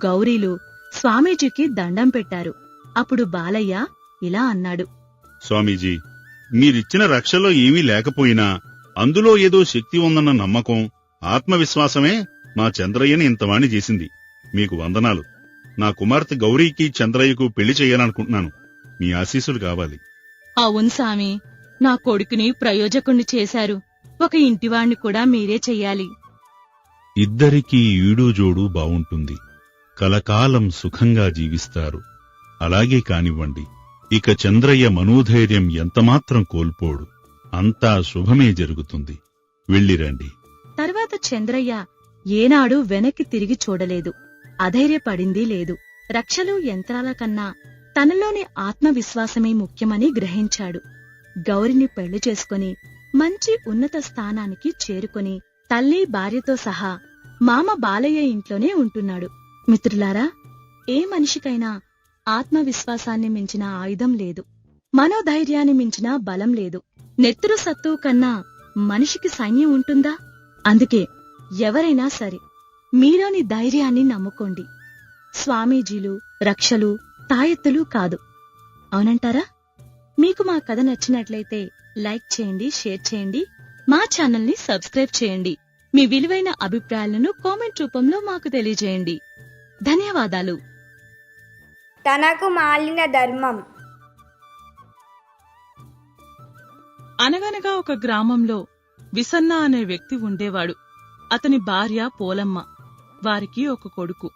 గౌరీలు స్వామీజీకి దండం పెట్టారు. అప్పుడు బాలయ్య ఇలా అన్నాడు. స్వామీజీ, మీరిచ్చిన రక్షలో ఏమీ లేకపోయినా అందులో ఏదో శక్తి ఉందన్న నమ్మకం, ఆత్మవిశ్వాసమే మా చంద్రయ్యని ఇంతవాణ్ణి చేసింది. మీకు వందనాలు. నా కుమార్తె గౌరీకి చంద్రయ్యకు పెళ్లి చేయాలనుకుంటున్నాను. మీ ఆశీస్సులు కావాలి. అవును సామి, నా కొడుకుని ప్రయోజకుణ్ణి చేశారు. ఒక ఇంటివాణ్ణి కూడా మీరే చెయ్యాలి. ఇద్దరికీ ఈడూజోడు బావుంటుంది. కలకాలం సుఖంగా జీవిస్తారు. అలాగే కానివ్వండి. ఇక చంద్రయ్య మనోధైర్యం ఎంతమాత్రం కోల్పోడు. అంతా శుభమే జరుగుతుంది. వెళ్ళిరండి. తర్వాత చంద్రయ్య ఏనాడు వెనక్కి తిరిగి చూడలేదు. అధైర్యపడిందీ లేదు. రక్షలు, యంత్రాల కన్నా తనలోని ఆత్మవిశ్వాసమే ముఖ్యమని గ్రహించాడు. గౌరిని పెళ్లి చేసుకుని మంచి ఉన్నత స్థానానికి చేరుకుని తల్లి, భార్యతో సహా మామ బాలయ్య ఇంట్లోనే ఉంటున్నాడు. మిత్రులారా, ఏ మనిషికైనా ఆత్మవిశ్వాసాన్ని మించిన ఆయుధం లేదు. మనోధైర్యాన్ని మించిన బలం లేదు. నెత్తురు సత్తు కన్నా మనిషికి సైన్యం ఉంటుందా? అందుకే ఎవరైనా సరే మీలోని ధైర్యాన్ని నమ్ముకోండి. స్వామీజీలు, రక్షలు, తాయెత్తులు కాదు. అవునంటారా? మీకు మా కథ నచ్చినట్లయితే లైక్ చేయండి, షేర్ చేయండి, మా ఛానల్ని సబ్స్క్రైబ్ చేయండి. మీ విలువైన అభిప్రాయాలను కామెంట్ రూపంలో మాకు తెలియజేయండి. ధన్యవాదాలు. తనకు మాలిన ధర్మం. అనగనగా ఒక గ్రామంలో విసన్న అనే వ్యక్తి ఉండేవాడు. అతని భార్య పోలమ్మ. వారికి ఒక కొడుకు.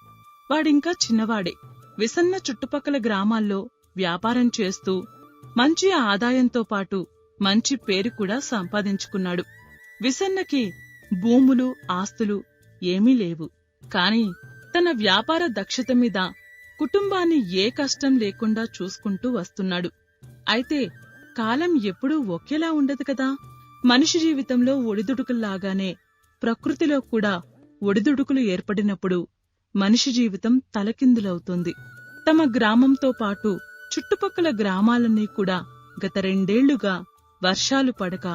వాడింకా చిన్నవాడే. విసన్న చుట్టుపక్కల గ్రామాల్లో వ్యాపారం చేస్తూ మంచి ఆదాయంతో పాటు మంచి పేరు కూడా సంపాదించుకున్నాడు. విసన్నకి భూములు, ఆస్తులు ఏమీ లేవు. కాని తన వ్యాపార దక్షత మీద కుటుంబాన్ని ఏ కష్టం లేకుండా చూసుకుంటూ వస్తున్నాడు. అయితే కాలం ఎప్పుడూ ఒకేలా ఉండదు కదా. మనిషి జీవితంలో ఒడిదుడుకుల్లాగానే ప్రకృతిలో కూడా ఒడిదుడుకులు ఏర్పడినప్పుడు మనిషి జీవితం తలకిందులవుతుంది. తమ గ్రామంతో పాటు చుట్టుపక్కల గ్రామాలన్నీ కూడా గత 2 ఏళ్లుగా వర్షాలు పడక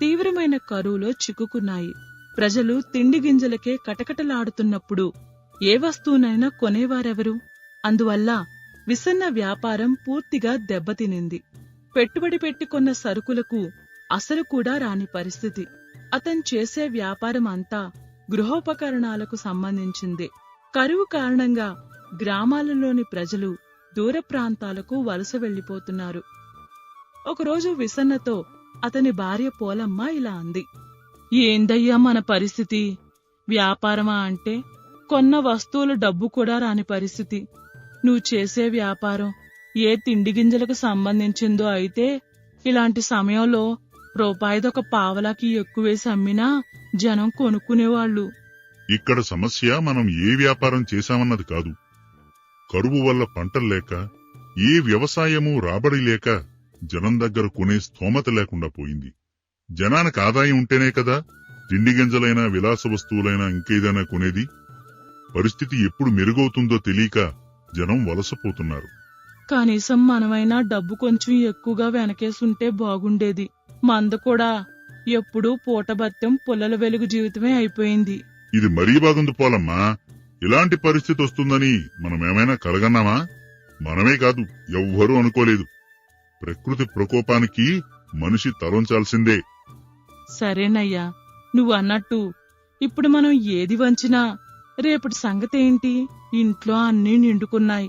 తీవ్రమైన కరువులో చిక్కుకున్నాయి. ప్రజలు తిండి గింజలకే కటకటలాడుతున్నప్పుడు ఏ వస్తువునైనా కొనేవారెవరు? అందువల్ల విసన్న వ్యాపారం పూర్తిగా దెబ్బతినింది. పెట్టుబడి పెట్టి కొన్న సరుకులకు అసలు కూడా రాని పరిస్థితి. అతను చేసే వ్యాపారం అంతా గృహోపకరణాలకు సంబంధించిందే. కరువు కారణంగా గ్రామాలలోని ప్రజలు దూర ప్రాంతాలకు వలస వెళ్లిపోతున్నారు. ఒకరోజు విసన్నతో అతని భార్య పోలమ్మ ఇలా అంది. ఏందయ్యా మన పరిస్థితి? వ్యాపారమా అంటే కొన్న వస్తువుల డబ్బు కూడా రాని పరిస్థితి. నువ్వు చేసే వ్యాపారం ఏ తిండి గింజలకు సంబంధించిందో అయితే ఇలాంటి సమయంలో రూపాయిదొక పావలాకి ఎక్కువేసి అమ్మినా జనం కొనుక్కునేవాళ్లు. ఇక్కడ సమస్య మనం ఏ వ్యాపారం చేశామన్నది కాదు. కరువు వల్ల పంటలు లేక, ఏ వ్యవసాయమూ రాబడి లేక జనం దగ్గర కొనే స్తోమత లేకుండా పోయింది. జనానికి ఆదాయం ఉంటేనే కదా తిండి గింజలైనా, విలాస వస్తువులైనా, ఇంకేదైనా కొనేది. పరిస్థితి ఎప్పుడు మెరుగవుతుందో తెలియక జనం వలసపోతున్నారు. కనీసం మనమైనా డబ్బు కొంచెం ఎక్కువగా వెనకేసుంటే బాగుండేది. మంద కూడా ఎప్పుడూ పూటబత్యం పుల్లల వెలుగు జీవితమే అయిపోయింది. ఇది మరీ బాగుంది పోలమ్మా. ఇలాంటి పరిస్థితి వస్తుందని మనమేమైనా కలగన్నామా? మనమే కాదు, ఎవ్వరూ అనుకోలేదు. ప్రకృతి ప్రకోపానికి మనిషి తలొంచాల్సిందే. సరేనయ్యా, నువ్వు అన్నట్టు ఇప్పుడు మనం ఏది వంచినా రేపటి సంగతేంటి? ఇంట్లో అన్నీ నిండుకున్నాయి.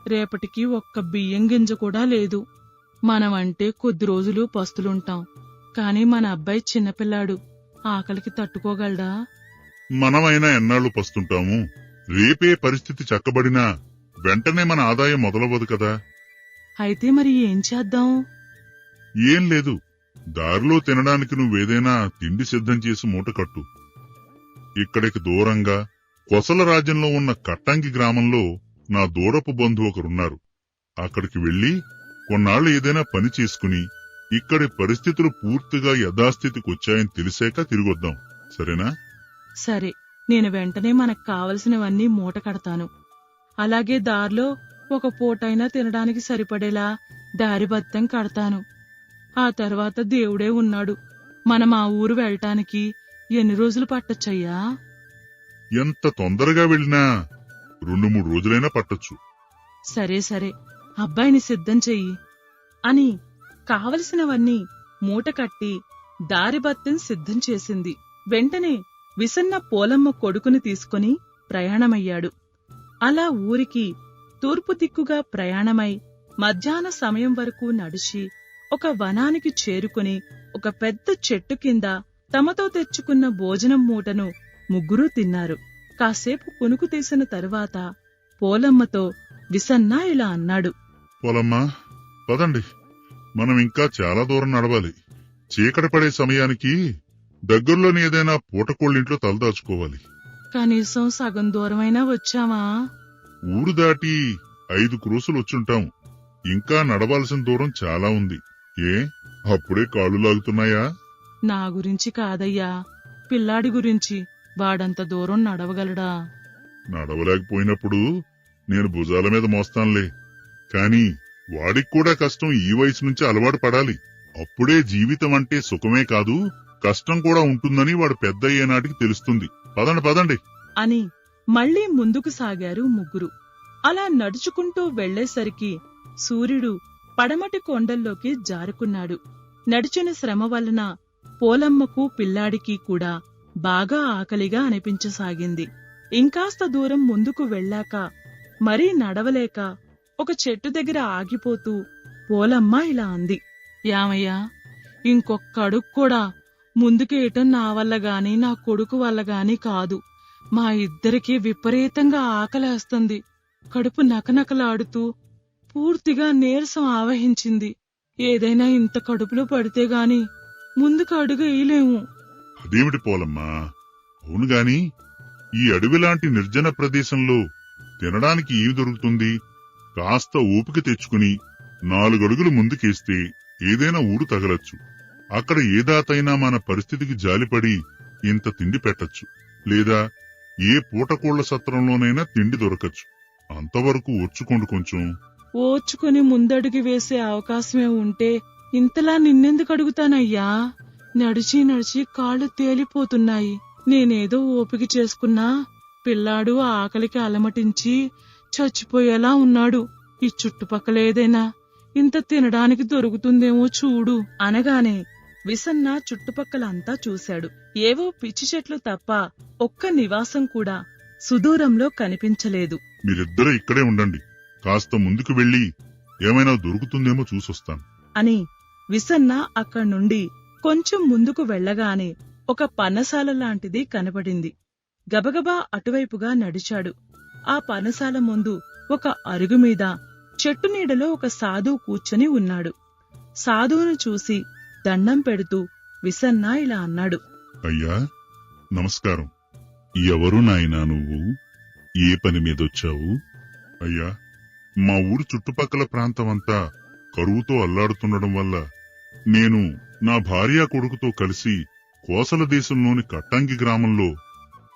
రేపటికి ఒక్క బియ్యం గింజ కూడా లేదు. మనమంటే కొద్ది రోజులు పస్తులుంటాం. కాని మన అబ్బాయి చిన్నపిల్లాడు, ఆకలికి తట్టుకోగలడా? మనమైనా ఎన్నాళ్లు పస్తుంటాము? రేపే పరిస్థితి చక్కబడినా వెంటనే మన ఆదాయం మొదలవ్వదు కదా. అయితే మరి ఏం చేద్దాం? ఏం లేదు, దారిలో తినడానికి నువ్వేదైనా తిండి సిద్ధం చేసి మూటకట్టు. ఇక్కడికి దూరంగా కొసల రాజ్యంలో ఉన్న కట్టంగి గ్రామంలో నా దూరపు బంధువు ఒకరున్నారు. అక్కడికి వెళ్లి కొన్నాళ్లు ఏదైనా పని చేసుకుని ఇక్కడి పరిస్థితులు పూర్తిగా యథాస్థితికొచ్చాయని తెలిసాక తిరిగొద్దాం. సరేనా? సరే, నేను వెంటనే మనకు కావలసినవన్నీ మూట కడతాను. అలాగే దారిలో ఒక పూటైనా తినడానికి సరిపడేలా దారి బత్తం కడతాను. ఆ తర్వాత దేవుడే ఉన్నాడు. మనం ఆ ఊరు వెళ్ళటానికి ఎన్ని రోజులు పట్టొచ్చయ్యా? ఎంత తొందరగా వెళ్ళినా 2-3 రోజులైనా పట్టొచ్చు. సరే సరే, అబ్బాయిని సిద్ధం చెయ్యి అని కావలసినవన్నీ మూట కట్టి దారి బత్తం సిద్ధం చేసింది. వెంటనే విసన్న పోలమ్మ కొడుకుని తీసుకుని ప్రయాణమయ్యాడు. అలా ఊరికి తూర్పు దిక్కుగా ప్రయాణమై మధ్యాహ్న సమయం వరకు నడిచి ఒక వనానికి చేరుకుని ఒక పెద్ద చెట్టు కింద తమతో తెచ్చుకున్న భోజనం మూటను ముగ్గురూ తిన్నారు. కాసేపు కునుకు తీసిన తరువాత పోలమ్మతో విసన్న ఇలా అన్నాడు. పోలమ్మా, పదండి, మనం ఇంకా చాలా దూరం నడవాలి. చీకటి పడే సమయానికి దగ్గరలోని ఏదైనా పూటకోళ్ళింట్లో తలదాచుకోవాలి. కనీసం సగం దూరమైనా వచ్చామా? ఊరు దాటి 5 క్రోసులు వచ్చుంటాం. ఇంకా నడవాల్సిన దూరం చాలా ఉంది. ఏ, అప్పుడే కాళ్ళు లాగుతున్నాయా? నా గురించి కాదయ్యా, పిల్లాడి గురించి. వాడంత దూరం నడవగలడా? నడవలేకపోయినప్పుడు నేను భుజాల మీద మోస్తానులే. కాని వాడికి కూడా కష్టం ఈ వయసు నుంచి అలవాటు పడాలి. అప్పుడే జీవితం అంటే సుఖమే కాదు, కష్టం కూడా ఉంటుందని వాడు పెద్ద అయ్యేనాటికి తెలుస్తుంది. పదండి పదండి అని మళ్లీ ముందుకు సాగారు ముగ్గురు. అలా నడుచుకుంటూ వెళ్లేసరికి సూర్యుడు పడమటి కొండల్లోకి జారుకున్నాడు. నడిచిన శ్రమ వలన పోలమ్మకు పిల్లాడికి కూడా బాగా ఆకలిగా అనిపించసాగింది. ఇంకాస్త దూరం ముందుకు వెళ్ళాక మరీ నడవలేక ఒక చెట్టు దగ్గర ఆగిపోతూ పోలమ్మ ఇలా అంది. యామయ్యా, ఇంకొక్క అడుగు కూడా ముందుకేయటం నా వల్ల గాని నా కొడుకు వల్ల గాని కాదు. మా ఇద్దరికీ విపరీతంగా ఆకలేస్తుంది. కడుపు నకనకలాడుతూ పూర్తిగా నీరసం ఆవహించింది. ఏదైనా ఇంత కడుపులో పడితే గాని ముందుకు అడుగు వేయలేము. అదేమిటి పోలమ్మా, అవునుగాని ఈ అడవిలాంటి నిర్జన ప్రదేశంలో తినడానికి ఏమి దొరుకుతుంది? కాస్త ఓపిక తెచ్చుకుని 4 అడుగులు ముందుకేస్తే ఏదైనా ఊరు తగలచ్చు. అక్కడ ఏ దాతైనా మన పరిస్థితికి జాలిపడి ఇంత తిండి పెట్టచ్చు. లేదా ఏ పూటకోళ్ల సత్రంలోనైనా తిండి దొరకచ్చు. అంతవరకు ఓర్చుకోండి కొంచెం. ఓర్చుకుని ముందడుగు వేసే అవకాశమే ఉంటే ఇంతలా నిన్నెందుకు అడుగుతానయ్యా? నడిచి నడిచి కాళ్ళు తేలిపోతున్నాయి. నేనేదో ఓపిక చేసుకున్నా పిల్లాడు ఆకలికి అలమటించి చచ్చిపోయేలా ఉన్నాడు. ఈ చుట్టుపక్కల ఏదైనా ఇంత తినడానికి దొరుకుతుందేమో చూడు అనగానే విసన్న చుట్టుపక్కలంతా చూశాడు. ఏవో పిచ్చి చెట్లు తప్ప ఒక్క నివాసం కూడా సుదూరంలో కనిపించలేదు. మీరిద్దరూ ఇక్కడే ఉండండి, కాస్త ముందుకు వెళ్లి ఏమైనా దొరుకుతుందేమో చూసొస్తాను అని విసన్న అక్కడ్నుండి కొంచెం ముందుకు వెళ్లగానే ఒక పన్నసాల లాంటిది కనబడింది. గబగబా అటువైపుగా నడిచాడు. ఆ పనసాల ముందు ఒక అరుగుమీద చెట్టు నీడలో ఒక సాధువు కూర్చొని ఉన్నాడు. సాధువును చూసి దండం పెడుతూ విసన్న ఇలా అన్నాడు. అయ్యా నమస్కారం. ఎవరు నాయనా నువ్వు? ఏ పని మీదొచ్చావు? అయ్యా, మా ఊరు చుట్టుపక్కల ప్రాంతమంతా కరువుతో అల్లాడుతుండడం వల్ల నేను నా భార్య కొడుకుతో కలిసి కోసల దేశంలోని కట్టంగి గ్రామంలో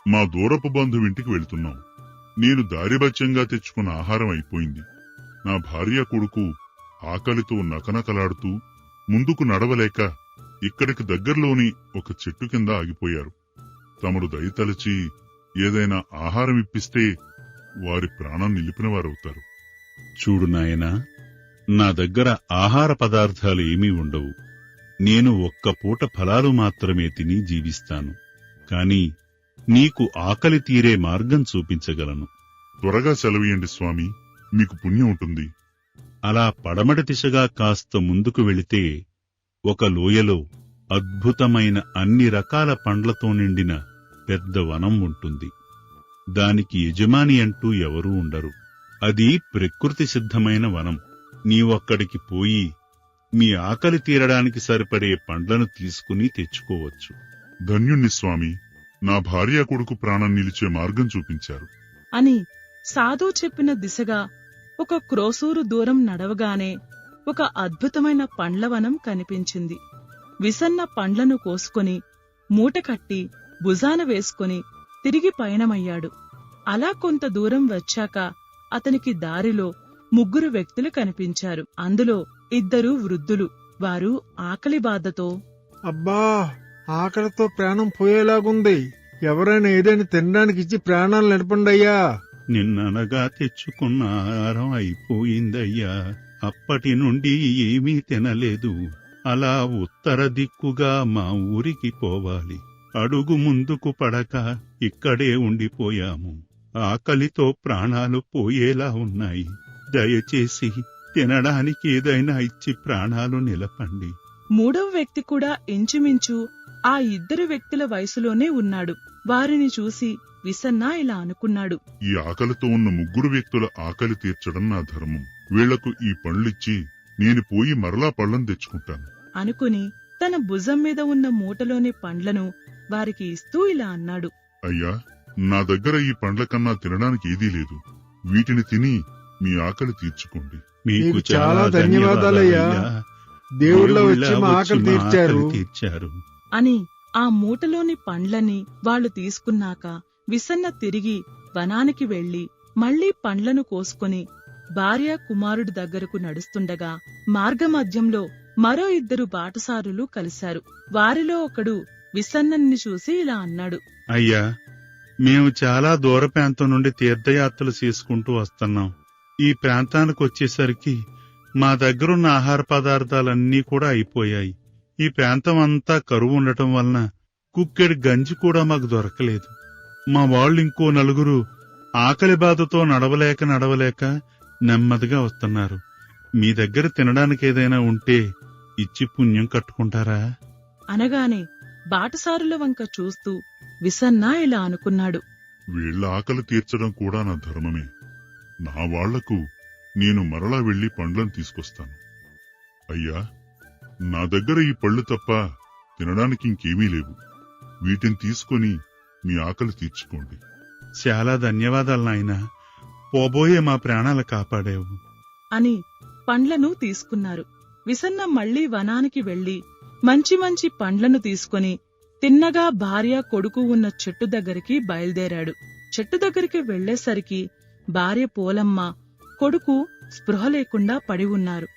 మా దూరపు బంధువింటికి వెళ్తున్నాం. నేను దారిబత్యంగా తెచ్చుకున్న ఆహారం అయిపోయింది. నా భార్య కొడుకు ఆకలితో నకనకలాడుతూ ముందుకు నడవలేక ఇక్కడికి దగ్గరలోని ఒక చెట్టు కింద ఆగిపోయారు. తమరు దయతలచి ఏదైనా ఆహారం ఇప్పిస్తే వారి ప్రాణం నిలిపినవారవుతారు. చూడు నాయనా, నా దగ్గర ఆహార పదార్థాలు ఏమీ ఉండవు. నేను ఒక్క పూట ఫలాలు మాత్రమే తిని జీవిస్తాను. కాని నీకు ఆకలి తీరే మార్గం చూపించగలను. త్వరగా సెలవీయండి స్వామి, మీకు పుణ్యం ఉంటుంది. అలా పడమటి దిశగా కాస్త ముందుకు వెళితే ఒక లోయలో అద్భుతమైన అన్ని రకాల పండ్లతో నిండిన పెద్ద వనం ఉంటుంది. దానికి యజమాని అంటూ ఎవరూ ఉండరు. అది ప్రకృతి సిద్ధమైన వనం. నీవక్కడికి పోయి మీ ఆకలి తీరడానికి సరిపడే పండ్లను తీసుకుని తెచ్చుకోవచ్చు. ధన్యుణ్ణి స్వామి, నా భార్య కొడుకు ప్రాణం నిలిచే మార్గం చూపించారు అని సాధువు చెప్పిన దిశగా ఒక క్రోసూరు దూరం నడవగానే ఒక అద్భుతమైన పండ్లవనం కనిపించింది. విసన్న పండ్లను కోసుకొని మూట కట్టి భుజాన వేసుకుని తిరిగి పయనమయ్యాడు. అలా కొంత దూరం వచ్చాక అతనికి దారిలో 3 వ్యక్తులు కనిపించారు. అందులో 2 వృద్ధులు. వారు ఆకలి బాధతో, అబ్బా, ఆకలితో ప్రాణం పోయేలాగుంది. ఎవరైనా ఏదైనా తినడానికి ఇచ్చి ప్రాణాలు నిలపండయ్యా. నిన్ననగా తెచ్చుకున్న ఆహారం అయిపోయిందయ్యా. అప్పటి నుండి ఏమీ తినలేదు. అలా ఉత్తర దిక్కుగా మా ఊరికి పోవాలి. అడుగు ముందుకు పడక ఇక్కడే ఉండిపోయాము. ఆకలితో ప్రాణాలు పోయేలా ఉన్నాయి. దయచేసి తినడానికి ఏదైనా ఇచ్చి ప్రాణాలు నిలపండి. 3వ వ్యక్తి కూడా ఇంచుమించు ఆ 2 వ్యక్తుల వయసులోనే ఉన్నాడు. వారిని చూసి విసన్న ఇలా అనుకున్నాడు. ఈ ఆకలితో ఉన్న 3 వ్యక్తుల ఆకలి తీర్చడం నా ధర్మం. వీళ్లకు ఈ పండ్లిచ్చి నేను పోయి మరలా పళ్ళను తెచ్చుకుంటాను అనుకుని తన భుజం మీద ఉన్న మూటలోని పండ్లను వారికి ఇస్తూ ఇలా అన్నాడు. అయ్యా, నా దగ్గర ఈ పండ్ల కన్నా తినడానికి ఏదీ లేదు. వీటిని తిని మీ ఆకలి తీర్చుకోండి. మీకు చాలా ధన్యవాదాలయ్యా. దేవుళ్ళ వచ్చి మా ఆకలి తీర్చారు అని ఆ మూటలోని పండ్లని వాళ్లు తీసుకున్నాక విసన్న తిరిగి వనానికి వెళ్లి మళ్లీ పండ్లను కోసుకుని భార్య కుమారుడి దగ్గరకు నడుస్తుండగా మార్గమధ్యంలో మరో 2 బాటసారులు కలిశారు. వారిలో ఒకడు విసన్నని చూసి ఇలా అన్నాడు. అయ్యా, మేము చాలా దూర ప్రాంతం నుండి తీర్థయాత్రలు చేసుకుంటూ వస్తున్నాం. ఈ ప్రాంతానికి వచ్చేసరికి మా దగ్గరున్న ఆహార పదార్థాలన్నీ కూడా అయిపోయాయి. ఈ ప్రాంతం అంతా కరువు ఉండటం వలన కుక్కెడి గంజి కూడా మాకు దొరకలేదు. మా వాళ్ళు ఇంకో 4 ఆకలి బాధతో నడవలేక నెమ్మదిగా వస్తున్నారు. మీ దగ్గర తినడానికి ఏదైనా ఉంటే ఇచ్చి పుణ్యం కట్టుకుంటారా? అనగానే బాటసారుల వంక చూస్తూ విసన్న ఇలా అనుకున్నాడు. వీళ్ల ఆకలి తీర్చడం కూడా నా ధర్మమే. నా వాళ్లకు నేను మరలా వెళ్లి పండ్లను తీసుకొస్తాను. అయ్యా, నా దగ్గర ఈ పళ్ళు తప్ప తినడానికి ఇంకేమీ లేవు. వీటిని తీసుకొని మీ ఆకలి తీర్చుకోండి. చాలా ధన్యవాదాలు నాయనా. పోబోయే మా ప్రాణాలు కాపాడేవు అని పండ్లను తీసుకున్నారు. విసన్న మళ్లీ వనానికి వెళ్లి మంచి మంచి పండ్లను తీసుకుని తిన్నగా భార్య కొడుకు ఉన్న చెట్టు దగ్గరికి బయలుదేరాడు. చెట్టు దగ్గరికి వెళ్లేసరికి భార్య పోలమ్మ, కొడుకు స్పృహ లేకుండా పడి ఉన్నారు.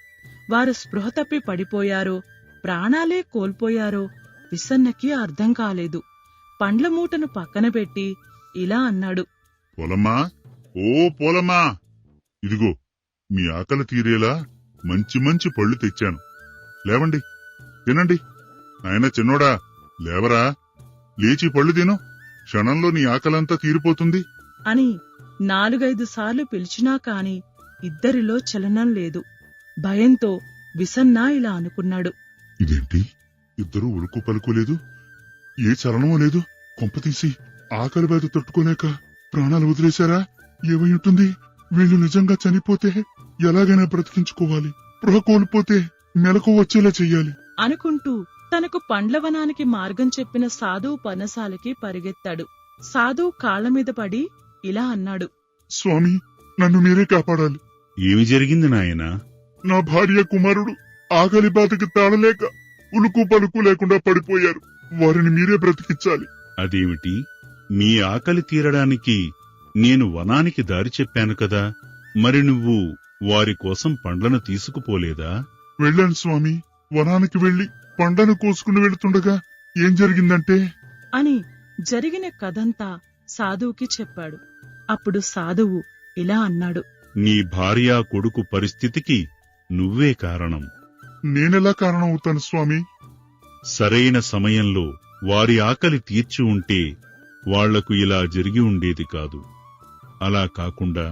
వారు స్పృహ తప్పి పడిపోయారో ప్రాణాలే కోల్పోయారో విసన్నకి అర్థం కాలేదు. పండ్ల మూటను పక్కన పెట్టి ఇలా అన్నాడు. పోలమ్మా, ఓ పోలమ్మా, ఇదిగో మీ ఆకలి తీరేలా మంచి మంచి పళ్ళు తెచ్చాను. లేవండి, తినండి. నాయనా చిన్నోడా, లేవరా, లేచి పళ్ళు తిను. క్షణంలో నీ ఆకలంతా తీరిపోతుంది అని 4-5 సార్లు పిలిచినా కాని ఇద్దరిలో చలనం లేదు. భయంతో విసన్న ఇలా అనుకున్నాడు. ఇదేంటి, ఇద్దరూ ఉలుకు పలుకోలేదు, ఏ చలనమూ లేదు. కొంపతీసి ఆకలి బాధ తట్టుకోలేక ప్రాణాలు వదిలేశారా? ఏమై ఉంటుంది? వీళ్ళు నిజంగా చనిపోతే ఎలాగైనా బ్రతికించుకోవాలి. స్పృహ కోల్పోతే మెలకు వచ్చేలా చెయ్యాలి అనుకుంటూ తనకు పండ్లవనానికి మార్గం చెప్పిన సాధువు పర్ణశాలకి పరిగెత్తాడు. సాధువు కాళ్ల మీద పడి ఇలా అన్నాడు. స్వామి, నన్ను మీరే కాపాడాలి. ఏమి జరిగింది నాయనా? నా భార్య కుమారుడు ఆకలి బాధకి తాళలేక ఉలుకు పలుకు లేకుండా పడిపోయారు. వారిని మీరే బ్రతికించాలి. అదేమిటి? మీ ఆకలి తీరడానికి నేను వనానికి దారి చెప్పాను కదా, మరి నువ్వు వారి కోసం పండ్లను తీసుకుపోలేదా? వెళ్ళాను స్వామి. వనానికి వెళ్లి పండ్లను కోసుకుని వెళుతుండగా ఏం జరిగిందంటే అని జరిగిన కథంతా సాధువుకి చెప్పాడు. అప్పుడు సాధువు ఇలా అన్నాడు. నీ భార్య కొడుకు పరిస్థితికి నువ్వే కారణం. నేనెలా కారణమవుతాను స్వామి? సరైన సమయంలో వారి ఆకలి తీర్చి ఉంటే వాళ్లకు ఇలా జరిగి ఉండేది కాదు. అలా కాకుండా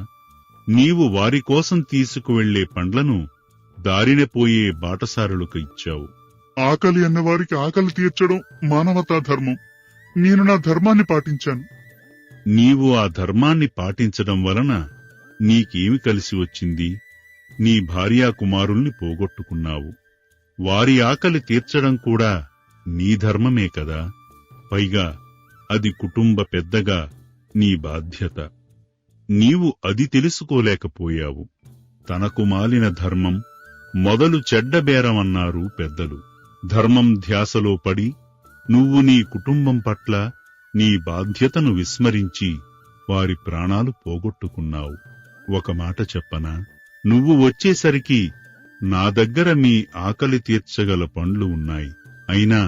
నీవు వారి కోసం తీసుకువెళ్లే పండ్లను దారిన పోయే బాటసారులకు ఇచ్చావు. ఆకలి అన్నవారికి ఆకలి తీర్చడం మానవతా ధర్మం. నేను నా ధర్మాన్ని పాటించాను. నీవు ఆ ధర్మాన్ని పాటించడం వలన నీకేమి కలిసి వచ్చింది? నీ భార్యా కుమారుల్ని పోగొట్టుకున్నావు. వారి ఆకలి తీర్చడం కూడా నీ ధర్మమే కదా. పైగా అది కుటుంబ పెద్దగా నీ బాధ్యత. నీవు అది తెలుసుకోలేకపోయావు. తనకు మాలిన ధర్మం మొదలు చెడ్డబేరమన్నారు పెద్దలు. ధర్మం ధ్యాసలో పడి నువ్వు నీ కుటుంబం పట్ల నీ బాధ్యతను విస్మరించి వారి ప్రాణాలు పోగొట్టుకున్నావు. ఒక మాట చెప్పనా? నువ్వు వచ్చేసరికి నా దగ్గర మీ ఆకలి తీర్చగల పండ్లు ఉన్నాయి. అయినా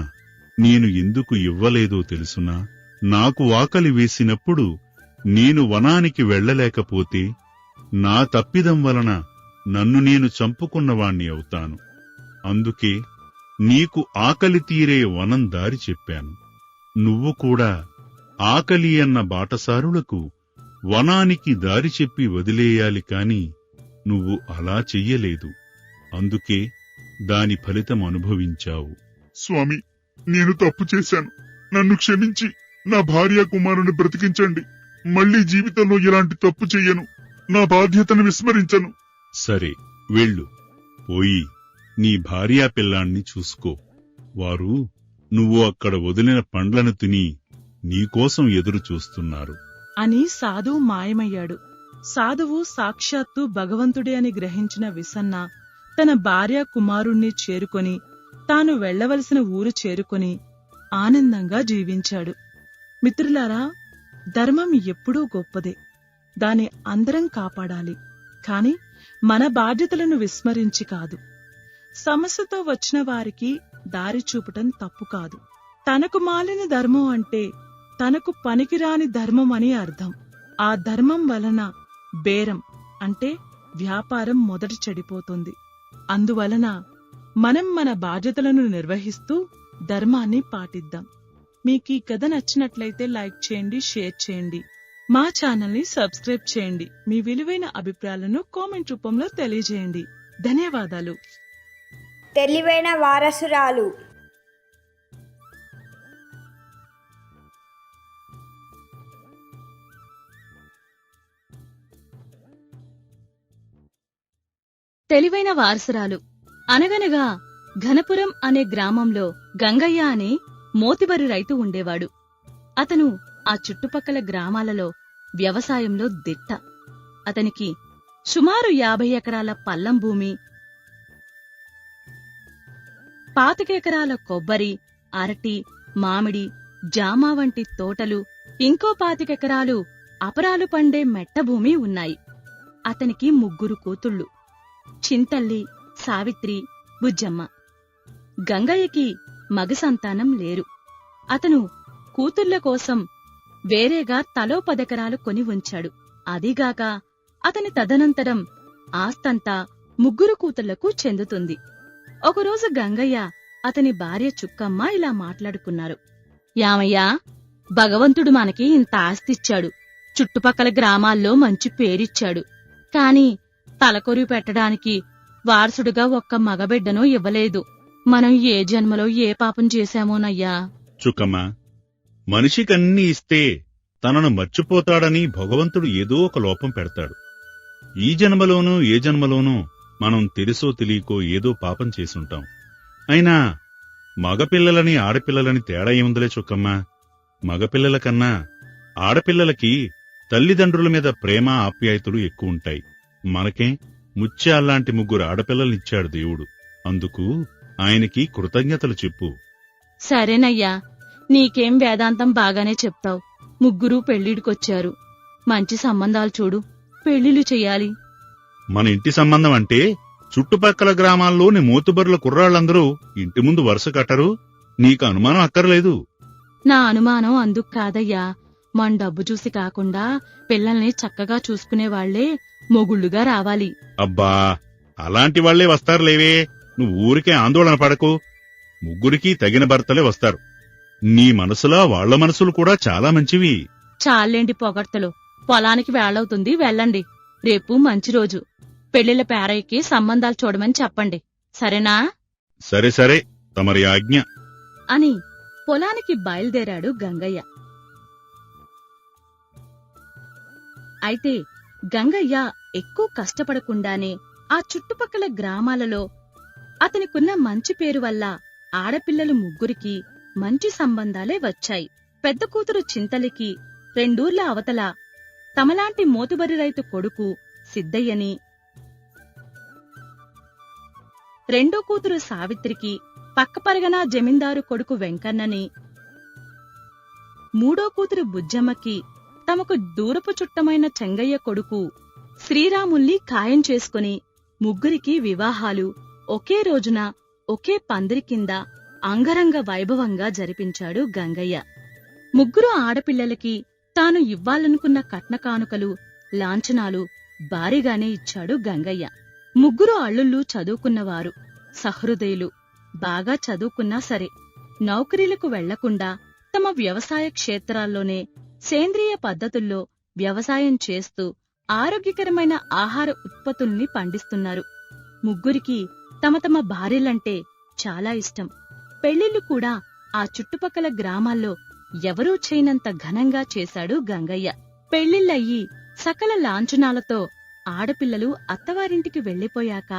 నేను ఎందుకు ఇవ్వలేదో తెలుసునా? నాకు ఆకలి వేసినప్పుడు నేను వనానికి వెళ్లలేకపోతే నా తప్పిదం వలన నన్ను నేను చంపుకున్నవాణ్ణి అవుతాను. అందుకే నీకు ఆకలి తీరే వనం దారి చెప్పాను. నువ్వు కూడా ఆకలి అన్న బాటసారులకు వనానికి దారి చెప్పి వదిలేయాలి కాని నువ్వు అలా చెయ్యలేదు. అందుకే దాని ఫలితం అనుభవించావు. స్వామి, నేను తప్పు చేశాను. నన్ను క్షమించి నా భార్య కుమారుని బ్రతికించండి. మళ్లీ జీవితంలో ఇలాంటి తప్పు చెయ్యను. నా బాధ్యతను విస్మరించను. సరే, వెళ్ళు. పోయి నీ భార్యా పిల్లాన్ని చూసుకో. వారు నువ్వు అక్కడ వదిలిన పండ్లను తిని నీకోసం ఎదురు చూస్తున్నారు అని సాధువు మాయమయ్యాడు. సాధువు సాక్షాత్తు భగవంతుడే అని గ్రహించిన విసన్న తన భార్య కుమారుణ్ణి చేరుకొని తాను వెళ్లవలసిన ఊరు చేరుకొని ఆనందంగా జీవించాడు. మిత్రులారా, ధర్మం ఎప్పుడూ గొప్పదే. దాన్ని అందరం కాపాడాలి. కాని మన బాధ్యతలను విస్మరించి కాదు. సమస్యతో వచ్చిన వారికి దారి చూపటం తప్పు కాదు. తనకు మాలిన ధర్మం అంటే తనకు పనికిరాని ధర్మం అని అర్థం. ఆ ధర్మం వలన బేరం అంటే వ్యాపారం మొదట చెడిపోతుంది. అందువలన మనం మన బాధ్యతలను నిర్వహిస్తూ ధర్మాన్ని పాటిద్దాం. మీకు ఈ కథ నచ్చినట్లయితే లైక్ చేయండి, షేర్ చేయండి. మా ఛానల్ని సబ్స్క్రైబ్ చేయండి. మీ విలువైన అభిప్రాయాలను కామెంట్ రూపంలో తెలియజేయండి. ధన్యవాదాలు. తెలివైన వారసురాలు. తెలివైన వారసురాలు. అనగనగా ఘనపురం అనే గ్రామంలో గంగయ్య అనే మోతిబరి రైతు ఉండేవాడు. అతను ఆ చుట్టుపక్కల గ్రామాలలో వ్యవసాయంలో దిట్ట. అతనికి సుమారు 50 ఎకరాల పల్లం భూమి, 25 ఎకరాల కొబ్బరి, అరటి, మామిడి, జామ వంటి తోటలు, ఇంకో 25 ఎకరాలు అపరాలు పండే మెట్ట భూమి ఉన్నాయి. అతనికి 3 కూతుళ్ళు, చింతల్లి, సావిత్రి, బుజ్జమ్మ. గంగయ్యకి మగ సంతానం లేరు. అతను కూతుళ్ల కోసం వేరేగా తలో 10 ఎకరాలు కొని ఉంచాడు. అదీగాక అతని తదనంతరం ఆస్తంతా 3 కూతుళ్లకు చెందుతుంది. ఒకరోజు గంగయ్య అతని భార్య చుక్కమ్మ ఇలా మాట్లాడుకున్నారు. యామయ్యా, భగవంతుడు మనకి ఇంత ఆస్తిచ్చాడు, చుట్టుపక్కల గ్రామాల్లో మంచి పేరిచ్చాడు. కాని తలకొరి పెట్టడానికి వారసుడుగా ఒక్క మగబిడ్డనూ ఇవ్వలేదు. మనం ఏ జన్మలో ఏ పాపం చేశామోనయ్యా. చుక్కమ్మా, మనిషికన్నీ ఇస్తే తనను మర్చిపోతాడని భగవంతుడు ఏదో ఒక లోపం పెడతాడు. ఈ జన్మలోనూ ఏ జన్మలోనూ మనం తెలుసో తెలియకో ఏదో పాపం చేసుంటాం. అయినా మగపిల్లలని ఆడపిల్లలని తేడా ఏముందిలే చుక్కమ్మా. మగపిల్లల కన్నా ఆడపిల్లలకి తల్లిదండ్రుల మీద ప్రేమ ఆప్యాయతలు ఎక్కువుంటాయి. మనకే ముత్యాల్లాంటి 3 ఆడపిల్లల్నిచ్చాడు దేవుడు. అందుకు ఆయనకి కృతజ్ఞతలు చెప్పు. సరేనయ్యా, నీకేం వేదాంతం బాగానే చెప్తావు. 3 పెళ్లిడికొచ్చారు. మంచి సంబంధాలు చూడు, పెళ్లిళ్ళు చెయ్యాలి. మన ఇంటి సంబంధం అంటే చుట్టుపక్కల గ్రామాల్లోని మోతుబరుల కుర్రాళ్ళందరూ ఇంటి ముందు వరుస కట్టరు. నీకు అనుమానం అక్కర్లేదు. నా అనుమానం అందుకు కాదయ్యా, మన డబ్బు చూసి కాకుండా పిల్లల్ని చక్కగా చూసుకునేవాళ్లే మొగుళ్ళుగా రావాలి. అబ్బా, అలాంటి వాళ్లే వస్తారులేవే. నువ్వు ఊరికే ఆందోళన పడకు. 3 తగిన భర్తలే వస్తారు. నీ మనసులా వాళ్ల మనసులు కూడా చాలా మంచివి. చాలేండి పొగడ్తలు. పొలానికి వేళవుతుంది, వెళ్ళండి. రేపు మంచి రోజు. పెళ్లిళ్ల పేరయ్యకి సంబంధాలు చూడమని చెప్పండి, సరేనా? సరే సరే, తమరి ఆజ్ఞ అని పొలానికి బయలుదేరాడు గంగయ్య. అయితే గంగయ్య ఎక్కువ కష్టపడకుండానే ఆ చుట్టుపక్కల గ్రామాలలో అతనికున్న మంచి పేరు వల్ల ఆడపిల్లలు 3కి మంచి సంబంధాలే వచ్చాయి. పెద్ద కూతురు చింతలికి 2 ఊర్ల అవతల తమలాంటి మోతుబరి రైతు కొడుకు సిద్దయ్యని, 2వ కూతురు సావిత్రికి పక్కపరగన జమీందారు కొడుకు వెంకన్నని, 3వ కూతురు బుజ్జమ్మకి తమకు దూరపు చుట్టమైన చెంగయ్య కొడుకు శ్రీరాముల్ని ఖాయం చేసుకుని 3కి వివాహాలు ఒకే రోజున ఒకే పందిరి కింద అంగరంగ వైభవంగా జరిపించాడు గంగయ్య. 3 ఆడపిల్లలకి తాను ఇవ్వాలనుకున్న కట్న కానుకలు, లాంఛనాలు భారీగానే ఇచ్చాడు గంగయ్య. 3 అల్లుళ్ళు చదువుకున్నవారు, సహృదయులు. బాగా చదువుకున్నా సరే నౌకరీలకు వెళ్లకుండా తమ వ్యవసాయ క్షేత్రాల్లోనే సేంద్రియ పద్ధతుల్లో వ్యవసాయం చేస్తూ ఆరోగ్యకరమైన ఆహార ఉత్పత్తుల్ని పండిస్తున్నారు. 3కి తమ తమ భార్యలంటే చాలా ఇష్టం. పెళ్లిళ్లు కూడా ఆ చుట్టుపక్కల గ్రామాల్లో ఎవరూ చేయనంత ఘనంగా చేశాడు గంగయ్య. పెళ్లిళ్లయ్యి సకల లాంఛనాలతో ఆడపిల్లలు అత్తవారింటికి వెళ్లిపోయాక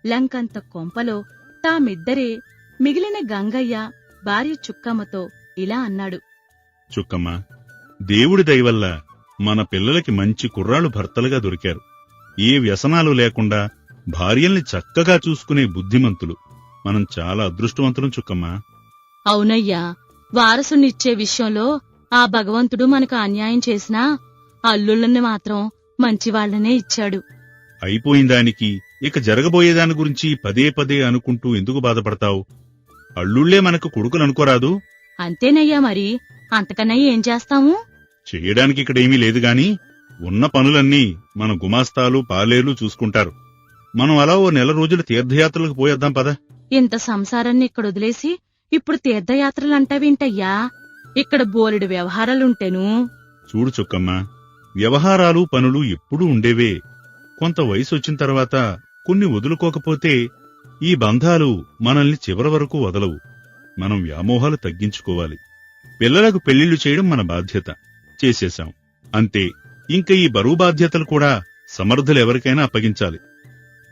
లంకంత కొంపలో తామిద్దరే మిగిలిన గంగయ్య భార్య చుక్కమ్మతో ఇలా అన్నాడు. చుక్కమ్మ, దేవుడి దయవల్ల మన పిల్లలకి మంచి కుర్రాళ్ళు భర్తలుగా దొరికారు. ఏ వ్యసనాలు లేకుండా భార్యల్ని చక్కగా చూసుకునే బుద్ధిమంతులు. మనం చాలా అదృష్టవంతులం చుక్కమ్మా. అవునయ్యా, వారసునిచ్చే విషయంలో ఆ భగవంతుడు మనకు అన్యాయం చేసినా అల్లుళ్ళని మాత్రం మంచివాళ్లనే ఇచ్చాడు. అయిపోయిందానికి ఇక జరగబోయేదాని గురించి పదే పదే అనుకుంటూ ఎందుకు బాధపడతావు? అల్లుళ్లే మనకు కొడుకులనుకోరాదు? అంతేనయ్యా, మరి అంతకన్నా ఏం చేస్తాము? చెయ్యడానికి ఇక్కడేమీ లేదుగాని ఉన్న పనులన్నీ మన గుమాస్తాలు పాలేర్లు చూసుకుంటారు. మనం అలా ఓ 4 రోజులు తీర్థయాత్రలకు పోయేద్దాం పద. ఇంత సంసారాన్ని ఇక్కడ వదిలేసి ఇప్పుడు తీర్థయాత్రలంటావేంటయ్యా? ఇక్కడ బోలెడు వ్యవహారాలుంటేను. చూడు చుక్కమ్మ, వ్యవహారాలు పనులు ఎప్పుడూ ఉండేవే. కొంత వయసొచ్చిన తర్వాత కొన్ని వదులుకోకపోతే ఈ బంధాలు మనల్ని చివరి వరకు వదలవు. మనం వ్యామోహాలు తగ్గించుకోవాలి. పిల్లలకు పెళ్లిళ్లు చేయడం మన బాధ్యత. చేసేశాం అంతే. ఇంక ఈ బరువు బాధ్యతలు కూడా సమర్థులెవరికైనా అప్పగించాలి.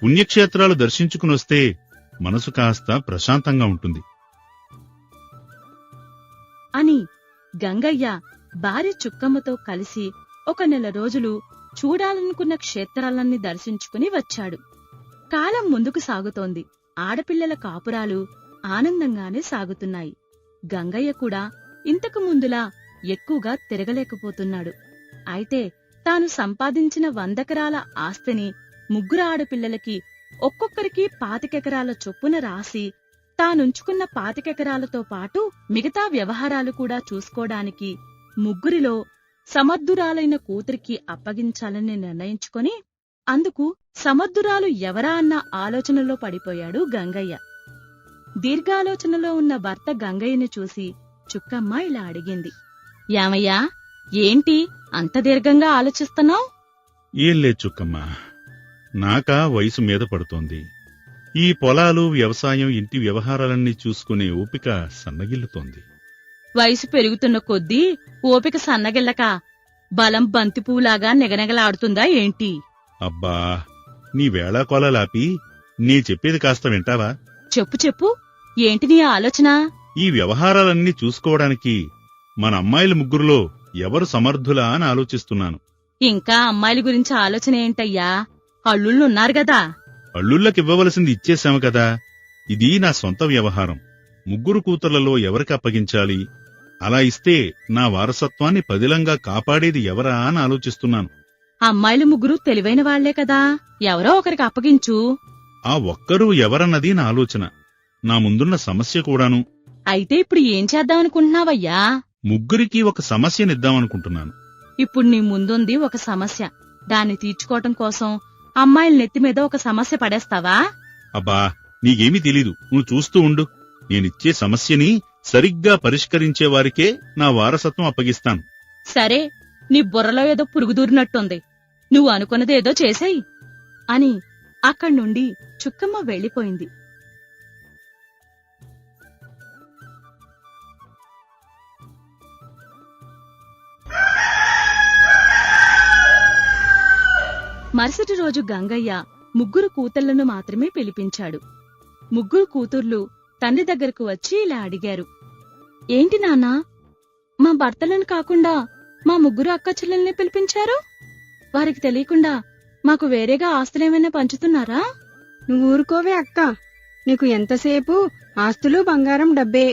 పుణ్యక్షేత్రాలు దర్శించుకునొస్తే మనసు కాస్త ప్రశాంతంగా ఉంటుంది అని గంగయ్య భార్య చుక్కమ్మతో కలిసి ఒక 1 రోజులు చూడాలనుకున్న క్షేత్రాలన్నీ దర్శించుకుని వచ్చాడు. కాలం ముందుకు సాగుతోంది. ఆడపిల్లల కాపురాలు ఆనందంగానే సాగుతున్నాయి. గంగయ్య కూడా ఇంతకు ముందులా ఎక్కువగా తిరగలేకపోతున్నాడు. అయితే తాను సంపాదించిన 100 ఎకరాల ఆస్తిని 3 ఆడపిల్లలకి ఒక్కొక్కరికి 25 ఎకరాల చొప్పున రాసి తానుంచుకున్న 25 ఎకరాలతో పాటు మిగతా వ్యవహారాలు కూడా చూసుకోవడానికి 3లో సమర్థురాలైన కూతురికి అప్పగించాలని నిర్ణయించుకొని అందుకు సమర్థురాలు ఎవరా అన్న ఆలోచనలో పడిపోయాడు గంగయ్య. దీర్ఘాలోచనలో ఉన్న భర్త గంగయ్యని చూసి చుక్కమ్మ ఇలా అడిగింది. యామయ్యా, ఏంటి అంత దీర్ఘంగా ఆలోచిస్తున్నావ్? ఏం లేదు చుక్కమ్మ, నాకా వయసు మీద పడుతోంది. ఈ పొలాలు, వ్యవసాయం, ఇంటి వ్యవహారాలన్నీ చూసుకునే ఓపిక సన్నగిల్లుతోంది. వయసు పెరుగుతున్న కొద్దీ ఓపిక సన్నగిల్లక బలం బంతిపూలాగా నిగనిగలాడుతుందా ఏంటి? అబ్బా, నీ వేళాకోళలాపి నీ చెప్పేది కాస్త వింటావా? చెప్పు చెప్పు, ఏంటి నీ ఆలోచన? ఈ వ్యవహారాలన్నీ చూసుకోవడానికి మన అమ్మాయిల ముగ్గురులో ఎవరు సమర్థులా అని ఆలోచిస్తున్నాను. ఇంకా అమ్మాయిల గురించి ఆలోచన ఏంటయ్యా? అల్లుళ్ళున్నారు గదా. అల్లుళ్ళకివ్వవలసింది ఇచ్చేశాము కదా. ఇది నా సొంత వ్యవహారం. ముగ్గురు కూతుర్లలో ఎవరికి అప్పగించాలి? అలా ఇస్తే నా వారసత్వాన్ని పదిలంగా కాపాడేది ఎవరా అని ఆలోచిస్తున్నాను. అమ్మాయిలు ముగ్గురు తెలివైన వాళ్లే కదా, ఎవరో ఒకరికి అప్పగించు. ఆ ఒక్కరూ ఎవరన్నది నా ఆలోచన, నా ముందున్న సమస్య కూడాను. అయితే ఇప్పుడు ఏం చేద్దామనుకుంటున్నావయ్యా? ముగ్గురికి ఒక సమస్యనిద్దామనుకుంటున్నాను. ఇప్పుడు నీ ముందుంది ఒక సమస్య. దాన్ని తీర్చుకోవటం కోసం అమ్మాయిల నెత్తి మీద ఒక సమస్య పడేస్తావా? అబ్బా, నీకేమీ తెలీదు. నువ్వు చూస్తూ ఉండు. నేనిచ్చే సమస్యని సరిగ్గా పరిష్కరించేవారికే నా వారసత్వం అప్పగిస్తాను. సరే, నీ బుర్రలో ఏదో పురుగుదూరినట్టుంది. నువ్వు అనుకున్నదేదో చేసేయ్ అని అక్కడ్నుండి చుక్కమ్మ వెళ్ళిపోయింది. మరుసటి రోజు గంగయ్య ముగ్గురు కూతుళ్లను మాత్రమే పిలిపించాడు. ముగ్గురు కూతుర్లు తండ్రి దగ్గరకు వచ్చి ఇలా అడిగారు. ఏంటి నాన్నా, మా భర్తలను కాకుండా మా ముగ్గురు అక్కచెల్లెల్ని పిలిపించారు? వారికి తెలియకుండా మాకు వేరేగా ఆస్తులేమైనా పంచుతున్నారా? నువ్వు ఊరుకోవే అక్క, నీకు ఎంతసేపు ఆస్తులు బంగారం డబ్బే.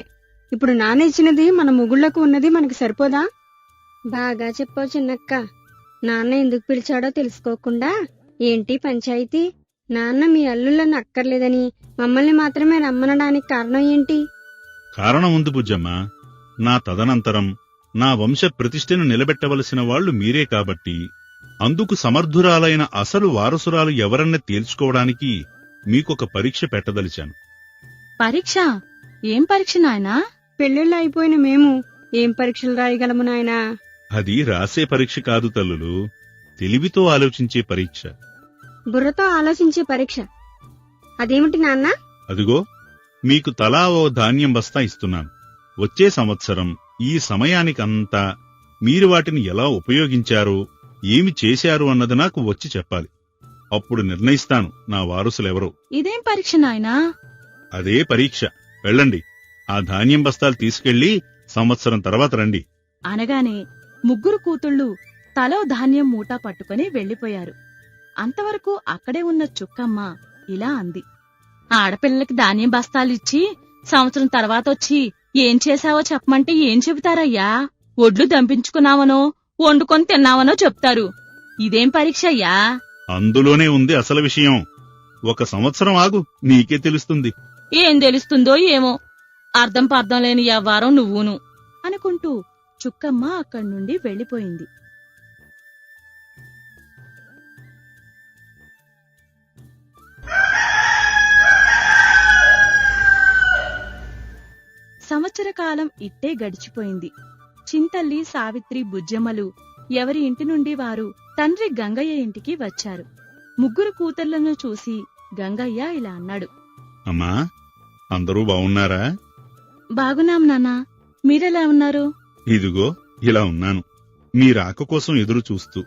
ఇప్పుడు నాన్న ఇచ్చినది మన ముగుళ్లకు ఉన్నది మనకి సరిపోదా? బాగా చెప్పావు చిన్నక్క. నాన్న ఎందుకు పిలిచాడో తెలుసుకోకుండా ఏంటి పంచాయితీ? నాన్న మీ అల్లుళ్ళని అక్కర్లేదని మమ్మల్ని మాత్రమే రమ్మనడానికి కారణం ఏంటి? కారణం ఉంది బుజ్జమ్మ. నా తదనంతరం నా వంశ ప్రతిష్టను నిలబెట్టవలసిన వాళ్లు మీరే కాబట్టి, అందుకు సమర్థురాలైన అసలు వారసురాలు ఎవరన్న తేల్చుకోవడానికి మీకొక పరీక్ష పెట్టదలిచాను. పరీక్ష? ఏం పరీక్ష నాయనా? పెళ్ళిళ్ళు అయిపోయిన మేము ఏం పరీక్షలు రాయగలము నాయనా? అది రాసే పరీక్ష కాదు తల్లులు, తెలివితో ఆలోచించే పరీక్ష. బుర్రతో ఆలోచించే పరీక్ష? అదేమిటి నాన్న? అదిగో, మీకు తలా ఓ ధాన్యం బస్తా ఇస్తున్నాను. వచ్చే సంవత్సరం ఈ సమయానికంతా మీరు వాటిని ఎలా ఉపయోగించారో, ఏమి చేశారు అన్నది నాకు వచ్చి చెప్పాలి. అప్పుడు నిర్ణయిస్తాను నా వారసులెవరో. ఇదేం పరీక్ష నాయనా? అదే పరీక్ష. వెళ్ళండి, ఆ ధాన్యం బస్తాలు తీసుకెళ్లి సంవత్సరం తర్వాత రండి. అనగానే ముగ్గురు కూతుళ్ళు తలో ధాన్యం మూట పట్టుకుని వెళ్లిపోయారు. అంతవరకు అక్కడే ఉన్న చుక్కమ్మ ఇలా అంది. ఆడపిల్లలకి ధాన్యం బస్తాలిచ్చి సంవత్సరం తర్వాతొచ్చి ఏం చేశావో చెప్పమంటే ఏం చెబుతారయ్యా? ఒడ్లు దంపించుకున్నావనో వండుకొని తిన్నావనో చెప్తారు. ఇదేం పరీక్ష అయ్యా? అందులోనే ఉంది అసలు విషయం. ఒక సంవత్సరం ఆగు, నీకే తెలుస్తుంది. ఏం తెలుస్తుందో ఏమో, అర్థం పర్థం లేని యవ్వారం నువ్వును అనుకుంటూ చుక్కమ్మ అక్కడ్నుండి వెళ్లిపోయింది. సంవత్సర కాలం ఇట్టే గడిచిపోయింది. చింతల్లి, సావిత్రి, బుజ్జమ్మలు ఎవరి ఇంటి నుండి వారు తండ్రి గంగయ్య ఇంటికి వచ్చారు. ముగ్గురు కూతుర్లను చూసి గంగయ్య ఇలా అన్నాడు. అమ్మా, అందరూ బావున్నారా? బాగున్నాం నాన్నా, మీరెలా ఉన్నారు? ఇదిగో ఇలా ఉన్నాను, మీ రాక కోసం ఎదురు చూస్తూ.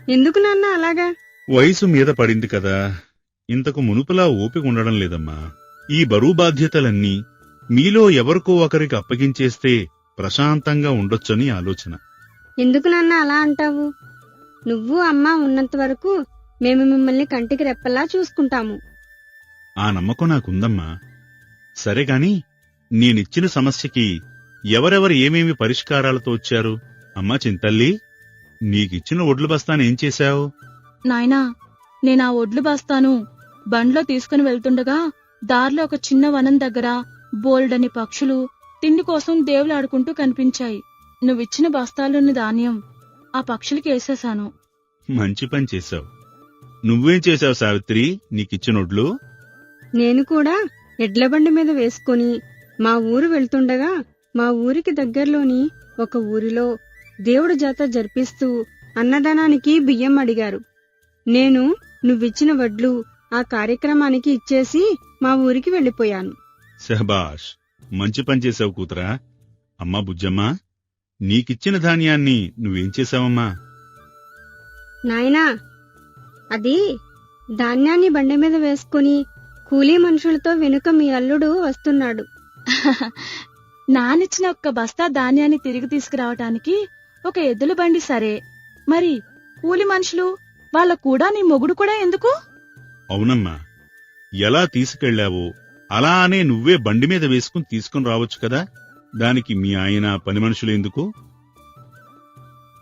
ఎందుకు నాన్న అలాగా? వయసు మీద పడింది కదా, ఇంతకు మునుపులా ఓపిక ఉండడం లేదమ్మా. ఈ బరువు బాధ్యతలన్నీ మీలో ఎవరికో ఒకరికి అప్పగించేస్తే ప్రశాంతంగా ఉండొచ్చని ఆలోచన. ఎందుకు నాన్న అలా అంటావు? నువ్వు అమ్మ ఉన్నంత వరకు మేము మిమ్మల్ని కంటికి రెప్పలా చూసుకుంటాము. ఆ నమ్మకం నాకుందమ్మా. సరేగాని, నేనిచ్చిన సమస్యకి ఎవరెవరు ఏమేమి పరిష్కారాలతో వచ్చారు? అమ్మా చింతల్లి, నీకిచ్చిన ఒడ్లు బస్తానేం చేశావు? నాయనా, నేనా ఒడ్లు బస్తాను బండ్లో తీసుకుని వెళ్తుండగా దారిలో ఒక చిన్న వనం దగ్గర బోల్డని పక్షులు తిండి కోసం దేవులాడుకుంటూ కనిపించాయి. నువ్విచ్చిన బస్తాలోని ధాన్యం ఆ పక్షులకి వేసేశాను. మంచి పని చేశావు. నువ్వేం చేశావు సావిత్రి నీకిచ్చినొడ్లు? నేను కూడా ఎడ్ల బండి మీద వేసుకుని మా ఊరు వెళ్తుండగా మా ఊరికి దగ్గర్లోని ఒక ఊరిలో దేవుడి జాతర జరిపిస్తూ అన్నదానానికి బియ్యం అడిగారు. నేను నువ్విచ్చిన వడ్లు ఆ కార్యక్రమానికి ఇచ్చేసి మా ఊరికి వెళ్లిపోయాను. శహబాష్, మంచి పని చేశావు కూతురా. అమ్మా బుజ్జమ్మా, నీకిచ్చిన ధాన్యాన్ని నువ్వేం చేశావమ్మా? నాయనా, అది ధాన్యాన్ని బండి మీద వేసుకుని కూలీ మనుషులతో వెనుక మీ అల్లుడు వస్తున్నాడు. నానిచ్చిన ఒక్క బస్తా ధాన్యాన్ని తిరిగి తీసుకురావటానికి ఒక ఎద్దుల బండి సరే, మరి కూలి మనుషులు వాళ్ళ కూడా నీ మొగుడు కూడా ఎందుకు? అవునమ్మా, ఎలా తీసుకెళ్లావో అలానే నువ్వే బండి మీద వేసుకుని తీసుకుని రావచ్చు కదా. దానికి మీ ఆయన పని మనుషులు ఎందుకు?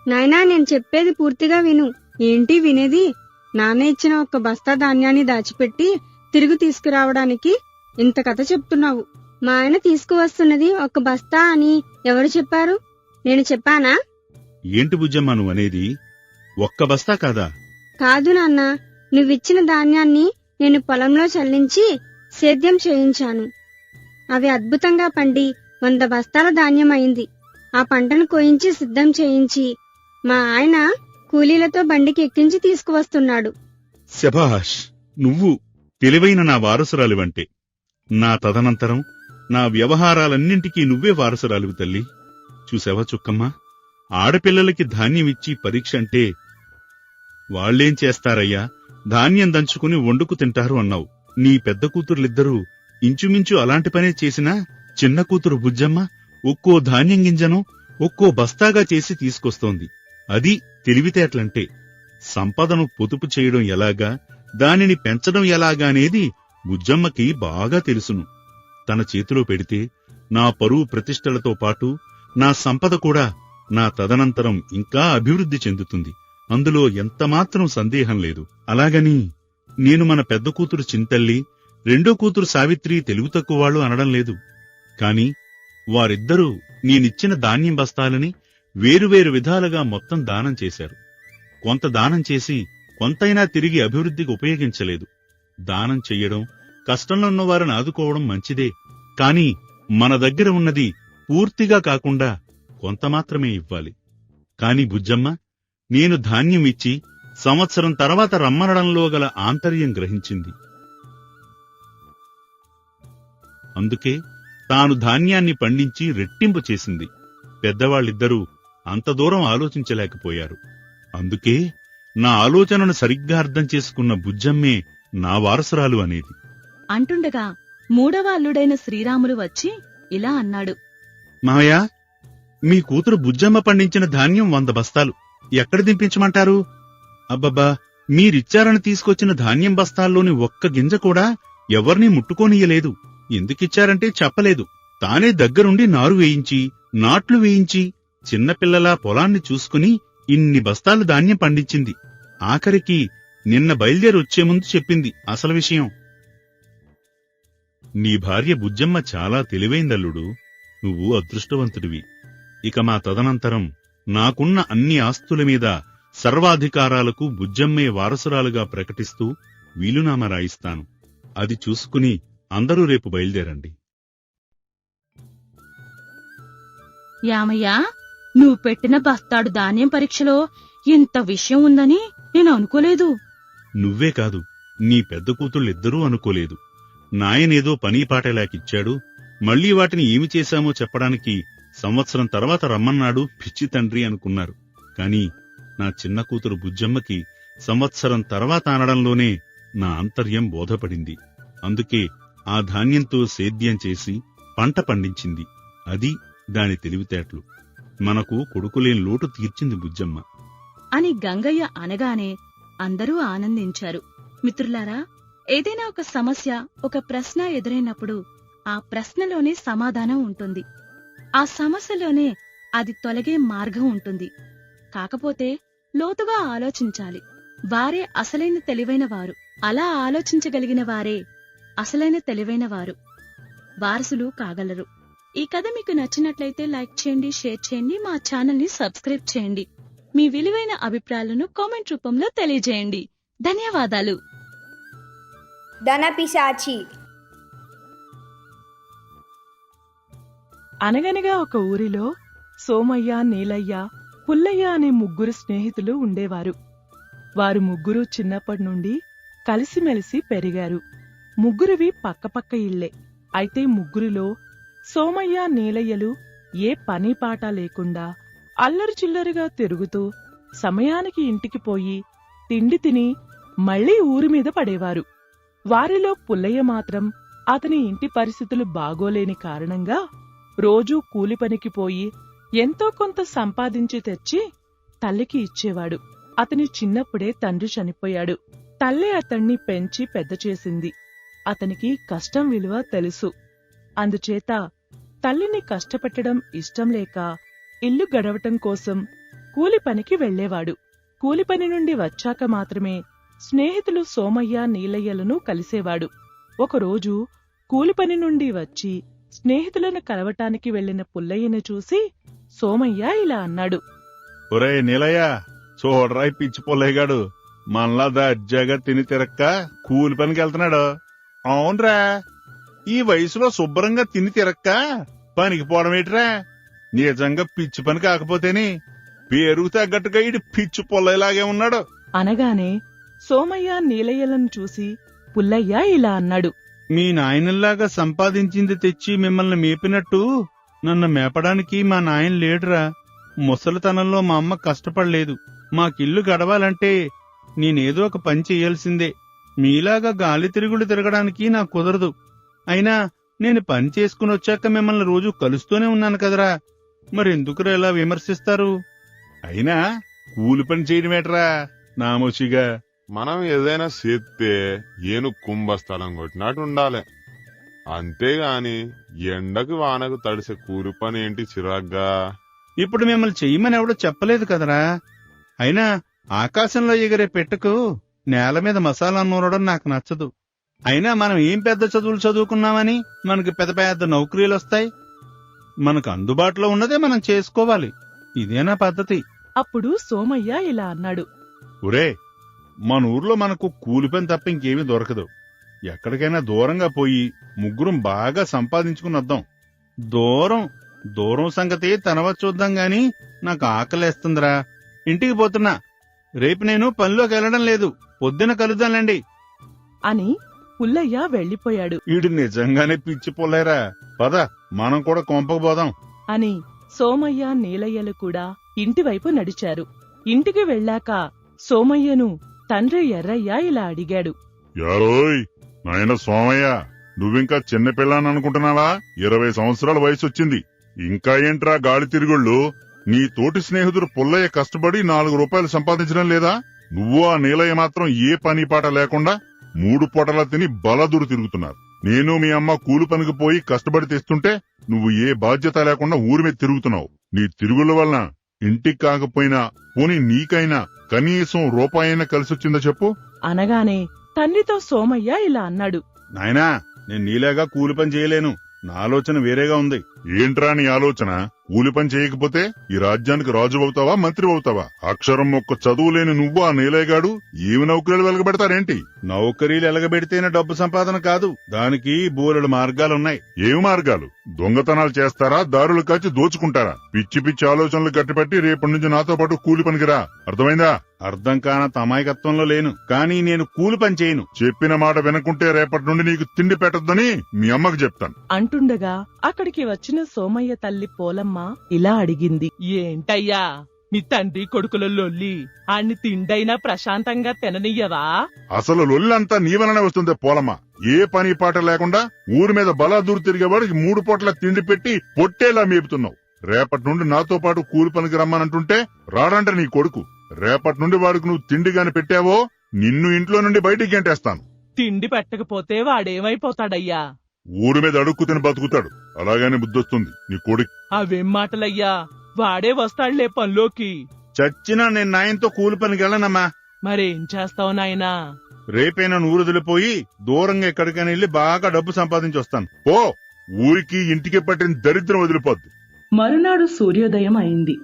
నాయనా, నేను చెప్పేది పూర్తిగా విను. ఏంటి వినేది? నాన్న ఇచ్చిన ఒక్క బస్తా ధాన్యాన్ని దాచిపెట్టి తిరిగి తీసుకురావడానికి ఇంత కథ చెప్తున్నావు. మా ఆయన తీసుకువస్తున్నది ఒక్క బస్తా అని ఎవరు చెప్పారు? నేను చెప్పానా? ఏంటి బుజ్జమ్మ నువ్వనేది? ఒక్క బస్తా కాదా? కాదు నాన్న, నువ్విచ్చిన ధాన్యాన్ని నేను పొలంలో చల్లించి సేద్యం చేయించాను. అవి అద్భుతంగా పండి 100 బస్తాల ధాన్యం అయింది. ఆ పంటను కోయించి సిద్ధం చేయించి మా ఆయన కూలీలతో బండికి ఎక్కించి తీసుకువస్తున్నాడు. శభాష్, నువ్వు తెలివైన నా వారసురాలివంటే. నా తదనంతరం నా వ్యవహారాలన్నింటికీ నువ్వే వారసురాలివి తల్లి. చూసావా చుక్కమ్మ, ఆడపిల్లలకి ధాన్యమిచ్చి పరీక్ష అంటే వాళ్లేం చేస్తారయ్యా, ధాన్యం దంచుకుని వండుకు తింటారు అన్నావు. నీ పెద్ద కూతుర్లిద్దరూ ఇంచుమించు అలాంటి పనే చేసినా చిన్న కూతురు బుజ్జమ్మ ఒక్కో ధాన్యం గింజను ఒక్కో బస్తాగా చేసి తీసుకొస్తోంది. అది తెలివితేటలంటే. సంపదను పొదుపు చేయడం ఎలాగా, దానిని పెంచడం ఎలాగా అనేది బుజ్జమ్మకి బాగా తెలుసును. తన చేతిలో పెడితే నా పరువు ప్రతిష్టలతో పాటు నా సంపద కూడా నా తదనంతరం ఇంకా అభివృద్ధి చెందుతుంది. అందులో ఎంతమాత్రం సందేహం లేదు. అలాగని నేను మన పెద్ద కూతురు చింతల్లి, రెండో కూతురు సావిత్రి తెలుగు తక్కువవాళ్లు అనడం లేదు. కాని వారిద్దరూ నేనిచ్చిన ధాన్యం బస్తాలని వేరువేరు విధాలుగా మొత్తం దానం చేశారు. కొంత దానం చేసి కొంతైనా తిరిగి అభివృద్ధికి ఉపయోగించలేదు. దానం చెయ్యడం, కష్టంలో ఉన్నవారిని ఆదుకోవడం మంచిదే. కాని మన దగ్గర ఉన్నది పూర్తిగా కాకుండా కొంత మాత్రమే ఇవ్వాలి. కాని బుజ్జమ్మ, నేను ధాన్యం ఇచ్చి సంవత్సరం తర్వాత రమ్మనడంలో గల ఆంతర్యం గ్రహించింది. అందుకే తాను ధాన్యాన్ని పండించి రెట్టింపు చేసింది. పెద్దవాళ్ళిద్దరూ అంత దూరం ఆలోచించలేకపోయారు. అందుకే నా ఆలోచనను సరిగ్గా అర్థం చేసుకున్న బుజ్జమ్మే నా వారసురాలు అనేది. అంటుండగా మూడవ అల్లుడైన శ్రీరాములు వచ్చి ఇలా అన్నాడు. మావయ్య, మీ కూతురు బుజ్జమ్మ పండించిన ధాన్యం 100 బస్తాలు ఎక్కడ దింపించమంటారు? అబ్బబ్బా, మీరిచ్చారని తీసుకొచ్చిన ధాన్యం బస్తాల్లోని ఒక్క గింజ కూడా ఎవర్నీ ముట్టుకోనియ్యలేదు. ఎందుకిచ్చారంటే చెప్పలేదు. తానే దగ్గరుండి నారు వేయించి, నాట్లు వేయించి, చిన్నపిల్లలా పొలాన్ని చూసుకుని ఇన్ని బస్తాలు ధాన్యం పండించింది. ఆఖరికి నిన్న బయలుదేరొచ్చే ముందు చెప్పింది అసలు విషయం. నీ భార్య బుజ్జమ్మ చాలా తెలివైందల్లుడు. నువ్వు అదృష్టవంతుడివి. ఇక మా తదనంతరం నాకున్న అన్ని ఆస్తుల మీద సర్వాధికారాలకు బుజ్జమ్మే వారసురాలుగా ప్రకటిస్తూ వీలునామా రాయిస్తాను. అది చూసుకుని అందరూ రేపు బయలుదేరండి. యామయ్యా, నువ్వు పెట్టిన బస్తాడు ధాన్యం పరీక్షలో ఇంత విషయం ఉందని నేను అనుకోలేదు. నువ్వే కాదు, నీ పెద్ద కూతుళ్ళిద్దరూ అనుకోలేదు. నాయనేదో పనీపాటలాకిచ్చాడు, మళ్లీ వాటిని ఏమి చేశామో చెప్పడానికి సంవత్సరం తర్వాత రమ్మన్నాడు పిచ్చి తండ్రి అనుకున్నారు. కాని నా చిన్న కూతురు బుజ్జమ్మకి సంవత్సరం తర్వాత అనడంలోనే నా ఆంతర్యం బోధపడింది. అందుకే ఆ ధాన్యంతో సేద్యం చేసి పంట పండించింది. అది దాని తెలివితేటలు. మనకు కొడుకులేని లోటు తీర్చింది బుజ్జమ్మ అని గంగయ్య అనగానే అందరూ ఆనందించారు. మిత్రులారా, ఏదైనా ఒక సమస్య, ఒక ప్రశ్న ఎదురైనప్పుడు ఆ ప్రశ్నలోనే సమాధానం ఉంటుంది. ఆ సమస్యలోనే అది తొలగే మార్గం ఉంటుంది. కాకపోతే లోతుగా ఆలోచించాలి. వారే అసలైన తెలివైన వారు. అలా ఆలోచించగలిగిన వారే అసలైన తెలివైన వారు. వారసులు కాగలరు. ఈ కథ మీకు నచ్చినట్లయితే లైక్ చేయండి, షేర్ చేయండి, మా ఛానల్ ని సబ్స్క్రైబ్ చేయండి. మీ విలువైన అభిప్రాయాలను కామెంట్ రూపంలో తెలియజేయండి. ధన్యవాదాలు. ధనపిశాచి. అనగనగా ఒక ఊరిలో సోమయ్య, నీలయ్య, పుల్లయ్య అనే ముగ్గురు స్నేహితులు ఉండేవారు. వారు ముగ్గురు చిన్నప్పటి నుండి కలిసిమెలిసి పెరిగారు. ముగ్గురివి పక్కపక్క ఇళ్లే. అయితే ముగ్గురిలో సోమయ్య, నీలయ్యలు ఏ పని పాట లేకుండా అల్లరి చిల్లరిగా తిరుగుతూ సమయానికి ఇంటికి పోయి తిండి తిని మళ్లీ ఊరి మీద పడేవారు. వారిలో పుల్లయ్య మాత్రం అతని ఇంటి పరిస్థితులు బాగోలేని కారణంగా రోజూ కూలి పనికి పోయి ఎంతో కొంత సంపాదించి తెచ్చి తల్లికి ఇచ్చేవాడు. అతని చిన్నప్పుడే తండ్రి చనిపోయాడు. తల్లి అతణ్ణి పెంచి పెద్ద చేసింది. అతనికి కష్టం విలువ తెలుసు. అందుచేత తల్లిని కష్టపెట్టడం ఇష్టం లేక ఇల్లు గడవటం కోసం కూలి పనికి వెళ్లేవాడు. కూలి పని నుండి వచ్చాక మాత్రమే స్నేహితులు సోమయ్య, నీలయ్యలను కలిసేవాడు. ఒకరోజు కూలిపని నుండి వచ్చి స్నేహితులను కలవటానికి వెళ్లిన పుల్లయ్యను చూసి సోమయ్య ఇలా అన్నాడు. ఒరే నీలయ్య, చూడరా ఈ పిచ్చి పుల్లయ్యగాడు మనలా దర్జాగా తిని తిరక్క కూలి పనికి వెళ్తున్నాడు. అవునరా, ఈ వయసులో శుభ్రంగా తిని తిరక్క పనికి పోవడమేట్రా? నిజంగా పిచ్చి పని కాకపోతేని పేరుకు తగ్గట్టుగా ఇటు పిచ్చి పుల్లయ్యలాగే ఉన్నాడు అనగానే సోమయ్య, నీలయ్యలను చూసి పుల్లయ్య ఇలా అన్నాడు. మీ నాయనల్లాగా సంపాదించింది తెచ్చి మిమ్మల్ని మేపినట్టు నన్ను మేపడానికి మా నాయన లేడురా. ముసలితనంలో మా అమ్మ కష్టపడలేదు. మాకిల్లు గడవాలంటే నేనేదో ఒక పని చెయ్యాల్సిందే. మీలాగా గాలి తిరుగుడు తిరగడానికి నాకు కుదరదు. అయినా నేను పని చేసుకుని వచ్చాక మిమ్మల్ని రోజు కలుస్తూనే ఉన్నాను కదరా, మరెందుకురా ఇలా విమర్శిస్తారు? అయినా కూలి పని చేయడమేట్రా నామోషిగా? మనం ఏదైనా చేస్తే ఏను కుంభస్థలం కొట్టినట్టు ఉండాలి. అంతేగాని ఎండకు వానకు తడిసే కూలి పని ఏంటి చిరాగ్గా? ఇప్పుడు మిమ్మల్ని చెయ్యమని ఎవడో చెప్పలేదు కదరా. అయినా ఆకాశంలో ఎగిరే పెట్టకు నేల మీద మసాలా నూరడం నాకు నచ్చదు. అయినా మనం ఏం పెద్ద చదువులు చదువుకున్నామని మనకి పెద్ద పెద్ద నౌకరీలొస్తాయి? మనకు అందుబాటులో ఉన్నదే మనం చేసుకోవాలి. ఇదేనా పద్ధతి? అప్పుడు సోమయ్య ఇలా అన్నాడు. ఒరే, మన ఊర్లో మనకు కూలి పని తప్ప ఇంకేమీ దొరకదు. ఎక్కడికైనా దూరంగా పోయి ముగ్గురం బాగా సంపాదించుకుని వద్దాం. దూరం సంగతి తర్వాత చూద్దాం గాని నాకు ఆకలేస్తుందిరా. ఇంటికి పోతున్నా. రేపు నేను పనిలోకి వెళ్లడం లేదు. పొద్దున కలుద్దాంలేండి అని పుల్లయ్య వెళ్లిపోయాడు. ఈడు నిజంగానే పిచ్చి పుల్లయ్యరా. పద, మనం కూడా కొంపకు పోదాం అని సోమయ్య, నీలయ్యలు కూడా ఇంటివైపు నడిచారు. ఇంటికి వెళ్ళాక సోమయ్యను తండ్రి ఎర్రయ్య ఇలా అడిగాడు. యారోయ్ నాయన సోమయ్య, నువ్వింకా చిన్నపిల్లాననుకుంటున్నావా? 20 సంవత్సరాల వయసు వచ్చింది. ఇంకా ఏంట్రా గాలి తిరుగుళ్ళు? నీ తోటి స్నేహితుడు పుల్లయ్య కష్టపడి 4 రూపాయలు సంపాదించడం లేదా? నువ్వు ఆ నీలయ్య మాత్రం ఏ పని పాట లేకుండా 3 పూటలా తిని బలదూరు తిరుగుతున్నారు. నేను మీ అమ్మ కూలి పనికి పోయి కష్టపడి తెస్తుంటే నువ్వు ఏ బాధ్యత లేకుండా ఊరి మీద తిరుగుతున్నావు. నీ తిరుగుల వలన ఇంటికి కాకపోయినా పోనీ నీకైనా కనీసం రూపాయైనా కలిసొచ్చిందా చెప్పు అనగానే తండ్రితో సోమయ్య ఇలా అన్నాడు. నాయనా, నేను నీలాగా కూలి పని చేయలేను. నా ఆలోచన వేరేగా ఉంది. ఏంట్రా నీ ఆలోచన? కూలి పని చేయకపోతే ఈ రాజ్యానికి రాజు అవుతావా, మంత్రి అవుతావా? అక్షరం ఒక్క చదువు లేని నువ్వు ఆ నీలయ్యగాడు ఏమి నౌకరీలు వెలగబెడతారేంటి? నౌకరీలు ఎలగబెడితేనే డబ్బు సంపాదన కాదు, దానికి బోలెడు మార్గాలున్నాయి. ఏమి మార్గాలు? దొంగతనాలు చేస్తారా, దారులు కాచి దోచుకుంటారా? పిచ్చి పిచ్చి ఆలోచనలు గట్టిపట్టి రేపటి నుంచి నాతో పాటు కూలి పనికిరా. అర్థమైందా? అర్థం కాన తమాయకత్వంలో లేను, కానీ నేను కూలి పని చేయను. చెప్పిన మాట వినకుంటే రేపటి నుండి నీకు తిండి పెట్టొద్దని మీ అమ్మకు చెప్తాను అంటుండగా అక్కడికి వచ్చిన సోమయ్య తల్లి పోలమ్మ ఇలా అడిగింది. ఏంటయ్యా మీ తండ్రి కొడుకుల లొల్లి? ఆణ్ణి తిండైనా ప్రశాంతంగా తిననియ్యవా? అసలు లొల్లంతా నీ వలనే వస్తుంది పోలమ్మ. ఏ పని పాట లేకుండా ఊరి మీద బలాదూరు తిరిగేవాడికి 3 పూటల తిండి పెట్టి పొట్టేలా మేపుతున్నావు. రేపటి నుండి నాతో పాటు కూలి పనికి రమ్మనంటుంటే రాడంటే నీ కొడుకు. రేపటి నుండి వాడికి నువ్వు తిండి గాని పెట్టావో నిన్ను ఇంట్లో నుండి బయటికి గంటేస్తాను. తిండి పెట్టకపోతే వాడేమైపోతాడయ్యా? ఊరి మీద అడుక్కు తిని బతుకుతాడు. అలాగని బుద్ధొస్తుంది నీ కొడుకు. అవేం మాటలయ్యా, వాడే వస్తాడులే పనిలోకి. చచ్చినా నేను నాయనతో కూలి పనికి వెళ్ళనమ్మా. మరేం చేస్తావు నాయనా? రేపైనా నూరు వదిలిపోయి దూరంగా ఎక్కడికైనా వెళ్లి బాగా డబ్బు సంపాదించి వస్తాను. పో, ఊరికి ఇంటికి పట్టిన దరిద్రం వదిలిపోద్ది. మరునాడు సూర్యోదయం అయింది.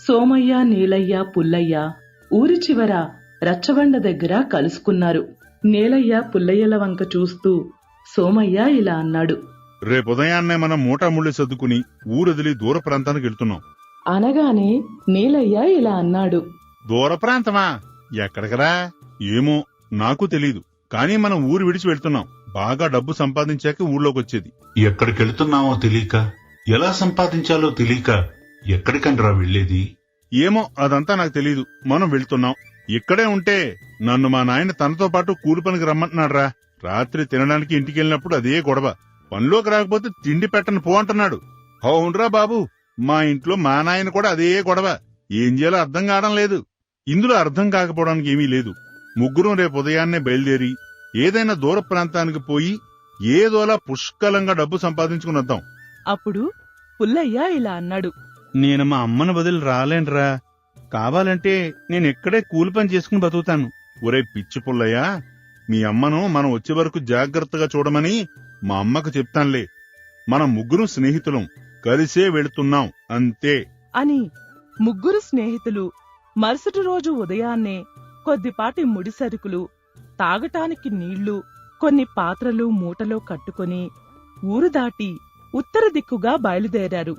సోమయ్య, నీలయ్య, పుల్లయ్య ఊరి చివర రచ్చబండ దగ్గర కలుసుకున్నారు. నీలయ్య పుల్లయ్యల వంక చూస్తూ సోమయ్య ఇలా అన్నాడు. రేపు ఉదయాన్నే మనం మూటాముళ్ళు సర్దుకుని ఊరొదిలి దూర ప్రాంతానికి వెళ్తున్నాం అనగానే నీలయ్య ఇలా అన్నాడు. దూర ప్రాంతమా? ఎక్కడికరా? ఏమో నాకు తెలీదు, కానీ మనం ఊరు విడిచి వెళ్తున్నాం. బాగా డబ్బు సంపాదించాక ఊళ్ళోకొచ్చేది. ఎక్కడికెళ్తున్నామో తెలియక, ఎలా సంపాదించాలో తెలియక ఎక్కడికండ్రా వెళ్లేది? ఏమో అదంతా నాకు తెలీదు. మనం వెళ్తున్నాం. ఇక్కడే ఉంటే నన్ను మా నాయన తనతో పాటు కూలి పనికి రమ్మంటున్నాడ్రా. రాత్రి తినడానికి ఇంటికెళ్ళినప్పుడు అదే గొడవ. పనిలోకి రాకపోతే తిండి పెట్టను పో అంటున్నాడు. అవునరా బాబు, మా ఇంట్లో మా నాయన కూడా అదే గొడవ. ఏం చేయాలో అర్థం కావడం లేదు. ఇందులో అర్థం కాకపోవడానికి ఏమీ లేదు. ముగ్గురం రేపు ఉదయాన్నే బయలుదేరి ఏదైనా దూర ప్రాంతానికి పోయి ఏదోలా పుష్కలంగా డబ్బు సంపాదించుకుని వద్దాం. అప్పుడు పుల్లయ్య ఇలా అన్నాడు. నేను మా అమ్మను వదిలి రాలేనురా. కావాలంటే నేను ఇక్కడే కూలి పని చేసుకుని బతుకుతాను. ఒరే పిచ్చి పుల్లయ్య, మీ అమ్మను మనం వచ్చే వరకు జాగ్రత్తగా చూడమని మా అమ్మకు చెప్తానులే. మనం ముగ్గురం స్నేహితులం, కలిసే వెళుతున్నాం అంతే అని ముగ్గురు స్నేహితులు మరుసటి రోజు ఉదయాన్నే కొద్దిపాటి ముడి సరుకులు, తాగటానికి నీళ్లు, కొన్ని పాత్రలు మూటలో కట్టుకొని ఊరు దాటి ఉత్తర దిక్కుగా బయలుదేరారు.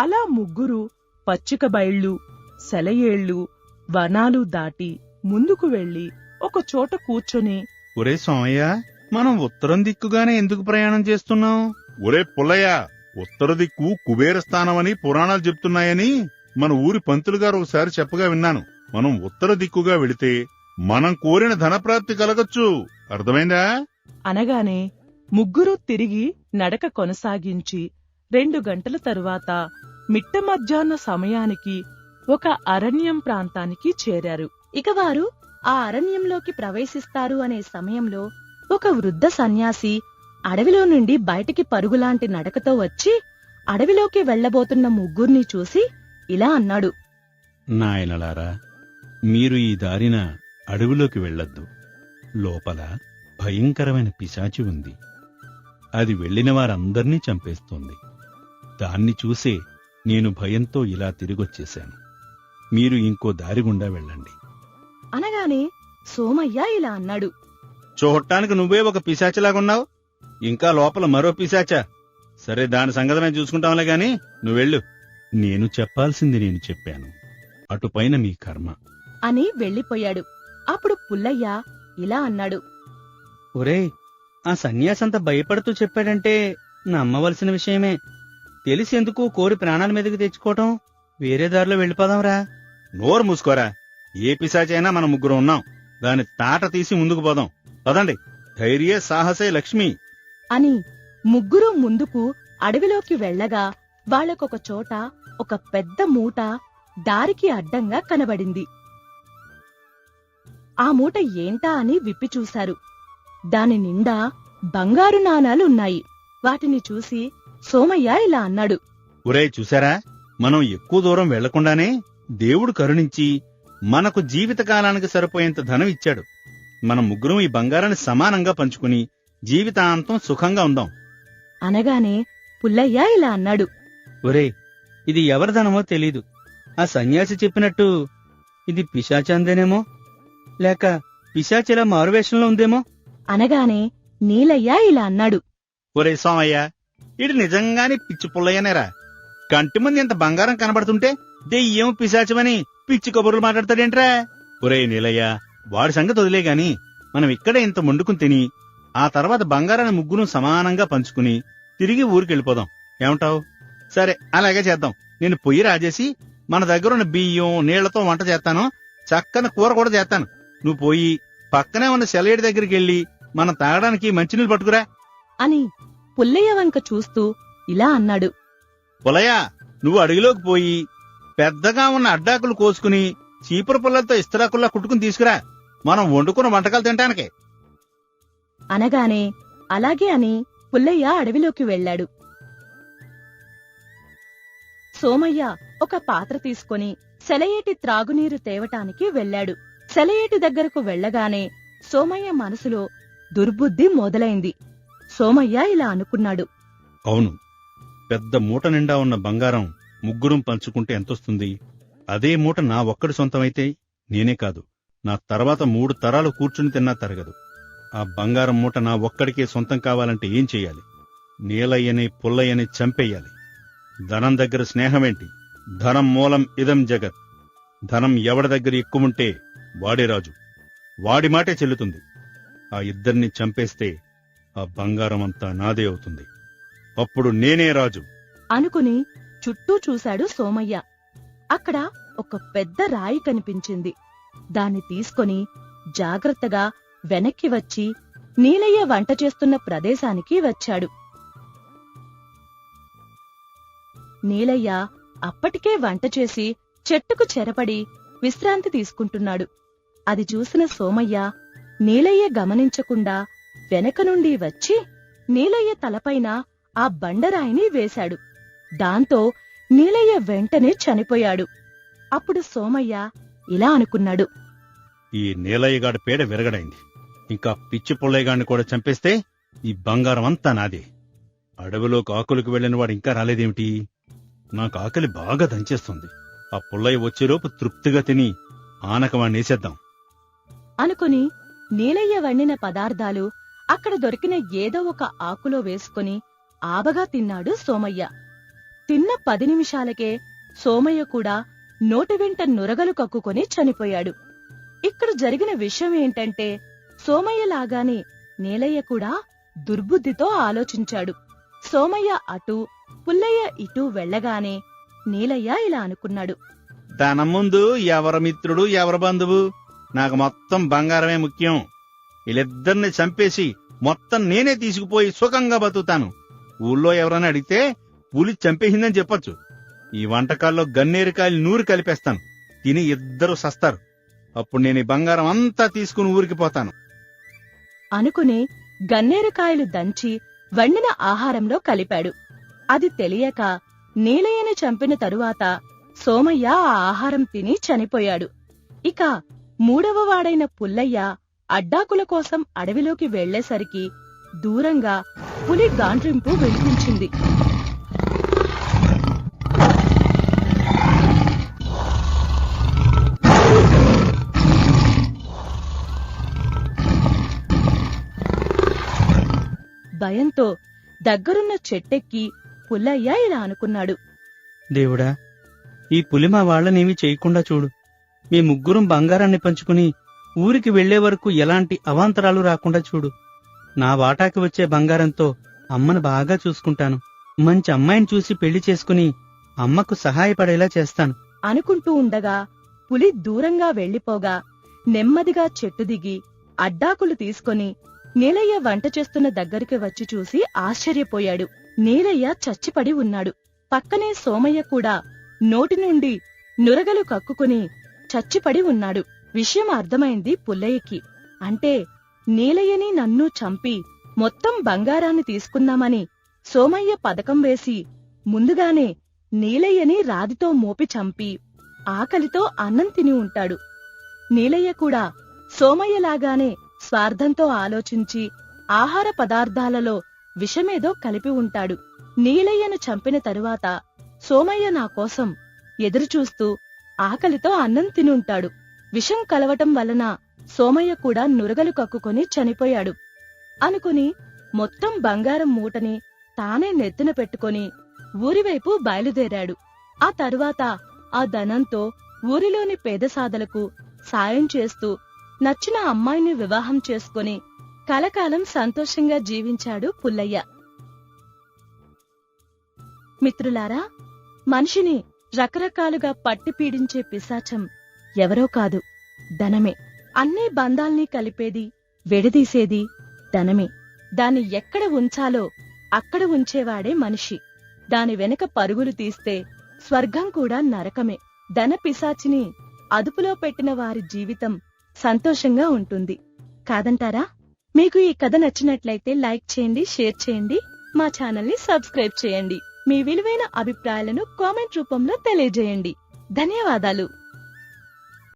అలా ముగ్గురు పచ్చిక బయళ్ళు, సెలయేళ్లు, వనాలు దాటి ముందుకు వెళ్లి ఒక చోట కూర్చొని, ఒరే సోమయ్య, మనం ఉత్తరం దిక్కుగానే ఎందుకు ప్రయాణం చేస్తున్నాం? ఒరే పుల్లయ్య, ఉత్తర దిక్కు కుబేర స్థానమని పురాణాలు చెప్తున్నాయని మన ఊరి పంతులు గారు ఒకసారి చెప్పగా విన్నాను. మనం ఉత్తర దిక్కుగా వెళితే మనం కోరిన ధనప్రాప్తి కలగచ్చు. అర్థమైందా? అనగానే ముగ్గురూ తిరిగి నడక కొనసాగించి 2 గంటల తరువాత మిట్ట మధ్యాహ్న సమయానికి ఒక అరణ్యం ప్రాంతానికి చేరారు. ఇక వారు ఆ అరణ్యంలోకి ప్రవేశిస్తారు అనే సమయంలో ఒక వృద్ధ సన్యాసి అడవిలో నుండి బయటికి పరుగులాంటి నడకతో వచ్చి అడవిలోకి వెళ్లబోతున్న ముగ్గుర్ని చూసి ఇలా అన్నాడు. నాయనలారా, మీరు ఈ దారిన అడవిలోకి వెళ్ళొద్దు. లోపల భయంకరమైన పిశాచి ఉంది. అది వెళ్లిన వారందర్నీ చంపేస్తోంది. దాన్ని చూసే నేను భయంతో ఇలా తిరిగొచ్చేశాను. మీరు ఇంకో దారి గుండా వెళ్ళండి. అనగానే సోమయ్య ఇలా అన్నాడు. చూడటానికి నువ్వే ఒక పిశాచిలాగున్నావు, ఇంకా లోపల మరో పిశాచా? సరే, దాని సంగతి మేము చూసుకుంటాంలే గాని నువ్వెళ్ళు. నేను చెప్పాల్సింది నేను చెప్పాను. అటుపైన మీ కర్మ అని వెళ్లిపోయాడు. అప్పుడు పుల్లయ్య ఇలా అన్నాడు. ఒరేయ్, ఆ సన్యాసంత భయపడుతూ చెప్పాడంటే నమ్మవలసిన విషయమే. తెలిసెందుకు కోరి ప్రాణాల మీదకి తెచ్చుకోవటం? వేరే దారిలో వెళ్ళిపోదాంరా. నోరు మూసుకోరా. ఏ పిశాచైనా మన ముగ్గురు ఉన్నాం. దాని తాట తీసి ముందుకు పోదాం. పదండి. ధైర్యే సాహసే లక్ష్మి అని ముగ్గురు ముందుకు అడవిలోకి వెళ్లగా వాళ్లకొక చోట ఒక పెద్ద మూట దారికి అడ్డంగా కనబడింది. ఆ మూట ఏంటా అని విప్పి చూశారు. దాని నిండా బంగారు నాణాలున్నాయి. వాటిని చూసి సోమయ్య ఇలా అన్నాడు. ఒరేయ్, చూశారా? మనం ఎక్కువ దూరం వెళ్లకుండానే దేవుడు కరుణించి మనకు జీవితకాలానికి సరిపోయేంత ధనం ఇచ్చాడు. మనం ముగ్గురం ఈ బంగారాన్ని సమానంగా పంచుకుని జీవితాంతం సుఖంగా ఉందాం. అనగానే పుల్లయ్య ఇలా అన్నాడు. ఒరేయ్, ఇది ఎవరి ధనమో తెలీదు. ఆ సన్యాసి చెప్పినట్టు ఇది పిశాచందేనేమో, లేక పిశాచిలా మారువేషంలో ఉందేమో. అనగానే నీలయ్య ఇలా అన్నాడు. ఒరే సోమయ్య, ఇది నిజంగానే పిచ్చి పుల్లయ్యనేరా. కంటి ముందు ఇంత బంగారం కనబడుతుంటే దెయ్యం పిశాచమని పిచ్చి కబుర్లు మాట్లాడతాడేంట్రా? ఒరే నీలయ్య, వాడి సంగతి వదిలే గాని మనం ఇక్కడే ఇంత వండుకుని తిని ఆ తర్వాత బంగారాన్ని ముగ్గురు సమానంగా పంచుకుని తిరిగి ఊరికెళ్ళిపోదాం. ఏమంటావు? సరే, అలాగే చేద్దాం. నేను పొయ్యి రాజేసి మన దగ్గరున్న బియ్యం నీళ్లతో వంట చేస్తాను. చక్కని కూర కూడా చేస్తాను. నువ్వు పోయి పక్కనే ఉన్న సెలయేడు దగ్గరికి వెళ్లి మనం తాగడానికి మంచినీళ్ళు పట్టుకురా అని పుల్లయ్య వంక చూస్తూ ఇలా అన్నాడు. పుల్లయ్య, నువ్వు అడవిలోకి పోయి పెద్దగా ఉన్న అడ్డాకులు కోసుకుని చీపురు పుల్లలతో ఇస్తరాకుల్లా కుట్టుకుని తీసుకురా. మనం వండుకున్న వంటకాలు తినటానికే. అనగానే అలాగే అని పుల్లయ్య అడవిలోకి వెళ్లాడు. సోమయ్య ఒక పాత్ర తీసుకుని సెలయేటి త్రాగునీరు తేవటానికి వెళ్లాడు. సెలయేటి దగ్గరకు వెళ్లగానే సోమయ్య మనసులో దుర్బుద్ధి మొదలైంది. సోమయ్య ఇలా అనుకున్నాడు. అవును, పెద్ద మూట నిండా ఉన్న బంగారం ముగ్గురం పంచుకుంటే ఎంతొస్తుంది? అదే మూట నా ఒక్కడి సొంతమైతే నేనే కాదు, నా తర్వాత 3 తరాలు కూర్చుని తిన్నా తరగదు. ఆ బంగారం మూట నా ఒక్కడికే సొంతం కావాలంటే ఏం చెయ్యాలి? నీలయ్యని పుల్లయ్యని చంపేయాలి. ధనం దగ్గర స్నేహమేంటి? ధనం మూలం ఇదం జగత్. ధనం ఎవడి దగ్గర ఎక్కువుంటే వాడే రాజు. వాడి మాటే చెల్లుతుంది. ఆ ఇద్దరిని చంపేస్తే ఆ బంగారం అంతా నాదే అవుతుంది. అప్పుడు నేనే రాజు అనుకుని చుట్టూ చూశాడు సోమయ్య. అక్కడ ఒక పెద్ద రాయి కనిపించింది. దాన్ని తీసుకొని జాగ్రత్తగా వెనక్కి వచ్చి నీలయ్య వంట చేస్తున్న ప్రదేశానికి వచ్చాడు. నీలయ్య అప్పటికే వంట చేసి చెట్టుకు చెరపడి విశ్రాంతి తీసుకుంటున్నాడు. అది చూసిన సోమయ్య నీలయ్య గమనించకుండా వెనక నుండి వచ్చి నీలయ్య తలపైన ఆ బండరాయిని వేశాడు. దాంతో నీలయ్య వెంటనే చనిపోయాడు. అప్పుడు సోమయ్య ఇలా అనుకున్నాడు, ఈ నీలయ్యగాడి పేడ విరగడైంది. ఇంకా పిచ్చి పుల్లయ్యగాడిని కూడా చంపేస్తే ఈ బంగారం అంతా నాదే. అడవిలోకి ఆకులకు వెళ్లిన వాడు ఇంకా రాలేదేమిటి? నాకు ఆకలి బాగా దంచేస్తుంది. ఆ పుల్లయ్య వచ్చేలోపు తృప్తిగా తిని ఆనకవాణ్ణేసేద్దాం అనుకుని నీలయ్య వండిన పదార్థాలు అక్కడ దొరికిన ఏదో ఒక ఆకులో వేసుకుని ఆబగా తిన్నాడు సోమయ్య. తిన్న 10 నిమిషాలకే సోమయ్య కూడా నోటి వెంట నురగలు కక్కుకొని చనిపోయాడు. ఇక్కడ జరిగిన విషయం ఏంటంటే సోమయ్యలాగానే నీలయ్య కూడా దుర్బుద్ధితో ఆలోచించాడు. సోమయ్య అటూ పుల్లయ్య ఇటూ వెళ్లగానే నీలయ్య ఇలా అనుకున్నాడు, దానం ముందు ఎవరి మిత్రుడు ఎవరి బంధువు? నాకు మొత్తం బంగారమే ముఖ్యం. వీళ్ళిద్దరిని చంపేసి మొత్తం నేనే తీసుకుపోయి సుఖంగా బతుకుతాను. ఊళ్ళో ఎవరైనా అడిగితే పులి చంపేసిందని చెప్పొచ్చు. ఈ వంటకాల్లో గన్నేరుకాయలు 100 కలిపేస్తాను. తిని ఇద్దరు సస్తారు. అప్పుడు నేను ఈ బంగారం అంతా తీసుకుని ఊరికి పోతాను అనుకుని గన్నేరుకాయలు దంచి వండిన ఆహారంలో కలిపాడు. అది తెలియక నీలయ్యని చంపిన తరువాత సోమయ్య ఆ ఆహారం తిని చనిపోయాడు. ఇక 3వ వాడైన పుల్లయ్య అడ్డాకుల కోసం అడవిలోకి వెళ్లేసరికి దూరంగా పులి గాండ్రింపు వినిపించింది. భయంతో దగ్గరున్న చెట్టెక్కి పుల్లయ్య ఇలా అనుకున్నాడు, దేవుడా, ఈ పులి మా వాళ్లనేమీ చేయకుండా చూడు. మీ ముగ్గురం బంగారాన్ని పంచుకుని ఊరికి వెళ్లే వరకు ఎలాంటి అవాంతరాలు రాకుండా చూడు. నా వాటాకి వచ్చే బంగారంతో అమ్మను బాగా చూసుకుంటాను. మంచి అమ్మాయిని చూసి పెళ్లి చేసుకుని అమ్మకు సహాయపడేలా చేస్తాను అనుకుంటూ ఉండగా పులి దూరంగా వెళ్లిపోగా నెమ్మదిగా చెట్టు దిగి అడ్డాకులు తీసుకొని నీలయ్య వంట చేస్తున్న దగ్గరికి వచ్చి చూసి ఆశ్చర్యపోయాడు. నీలయ్య చచ్చిపడి ఉన్నాడు. పక్కనే సోమయ్య కూడా నోటి నుండి నురగలు కక్కుకుని చచ్చిపడి ఉన్నాడు. విషయం అర్థమైంది పుల్లయ్యకి. అంటే నీలయ్యని నన్ను చంపి మొత్తం బంగారాన్ని తీసుకుందామని సోమయ్య పథకం వేసి ముందుగానే నీలయ్యని రాతితో మోపి చంపి ఆకలితో అన్నం తిని ఉంటాడు. నీలయ్య కూడా సోమయ్యలాగానే స్వార్థంతో ఆలోచించి ఆహార పదార్థాలలో విషమేదో కలిపి ఉంటాడు. నీలయ్యను చంపిన తరువాత సోమయ్య నా కోసం ఎదురుచూస్తూ ఆకలితో అన్నం తినుంటాడు. విషం కలవటం వలన సోమయ్య కూడా నురగలు కక్కుకొని చనిపోయాడు అనుకుని మొత్తం బంగారం మూటని తానే నెత్తిన పెట్టుకొని ఊరివైపు బయలుదేరాడు. ఆ తరువాత ఆ ధనంతో ఊరిలోని పేదసాదలకు సాయం చేస్తూ నచ్చిన అమ్మాయిని వివాహం చేసుకుని కలకాలం సంతోషంగా జీవించాడు పుల్లయ్య. మిత్రులారా, మనిషిని రకరకాలుగా పట్టి పీడించే పిశాచం ఎవరో కాదు, ధనమే. అన్ని బంధాల్ని కలిపేది, విడదీసేది ధనమే. దాన్ని ఎక్కడ ఉంచాలో అక్కడ ఉంచేవాడే మనిషి. దాని వెనుక పరుగులు తీస్తే స్వర్గం కూడా నరకమే. ధన పిశాచిని అదుపులో పెట్టిన వారి జీవితం సంతోషంగా ఉంటుంది కాదంటారా? మీకు ఈ కథ నచ్చినట్లయితే లైక్ చేయండి, షేర్ చేయండి, మా ఛానల్ని సబ్స్క్రైబ్ చేయండి. మీ విలువైన అభిప్రాయాలను కామెంట్ రూపంలో తెలియజేయండి. ధన్యవాదాలు.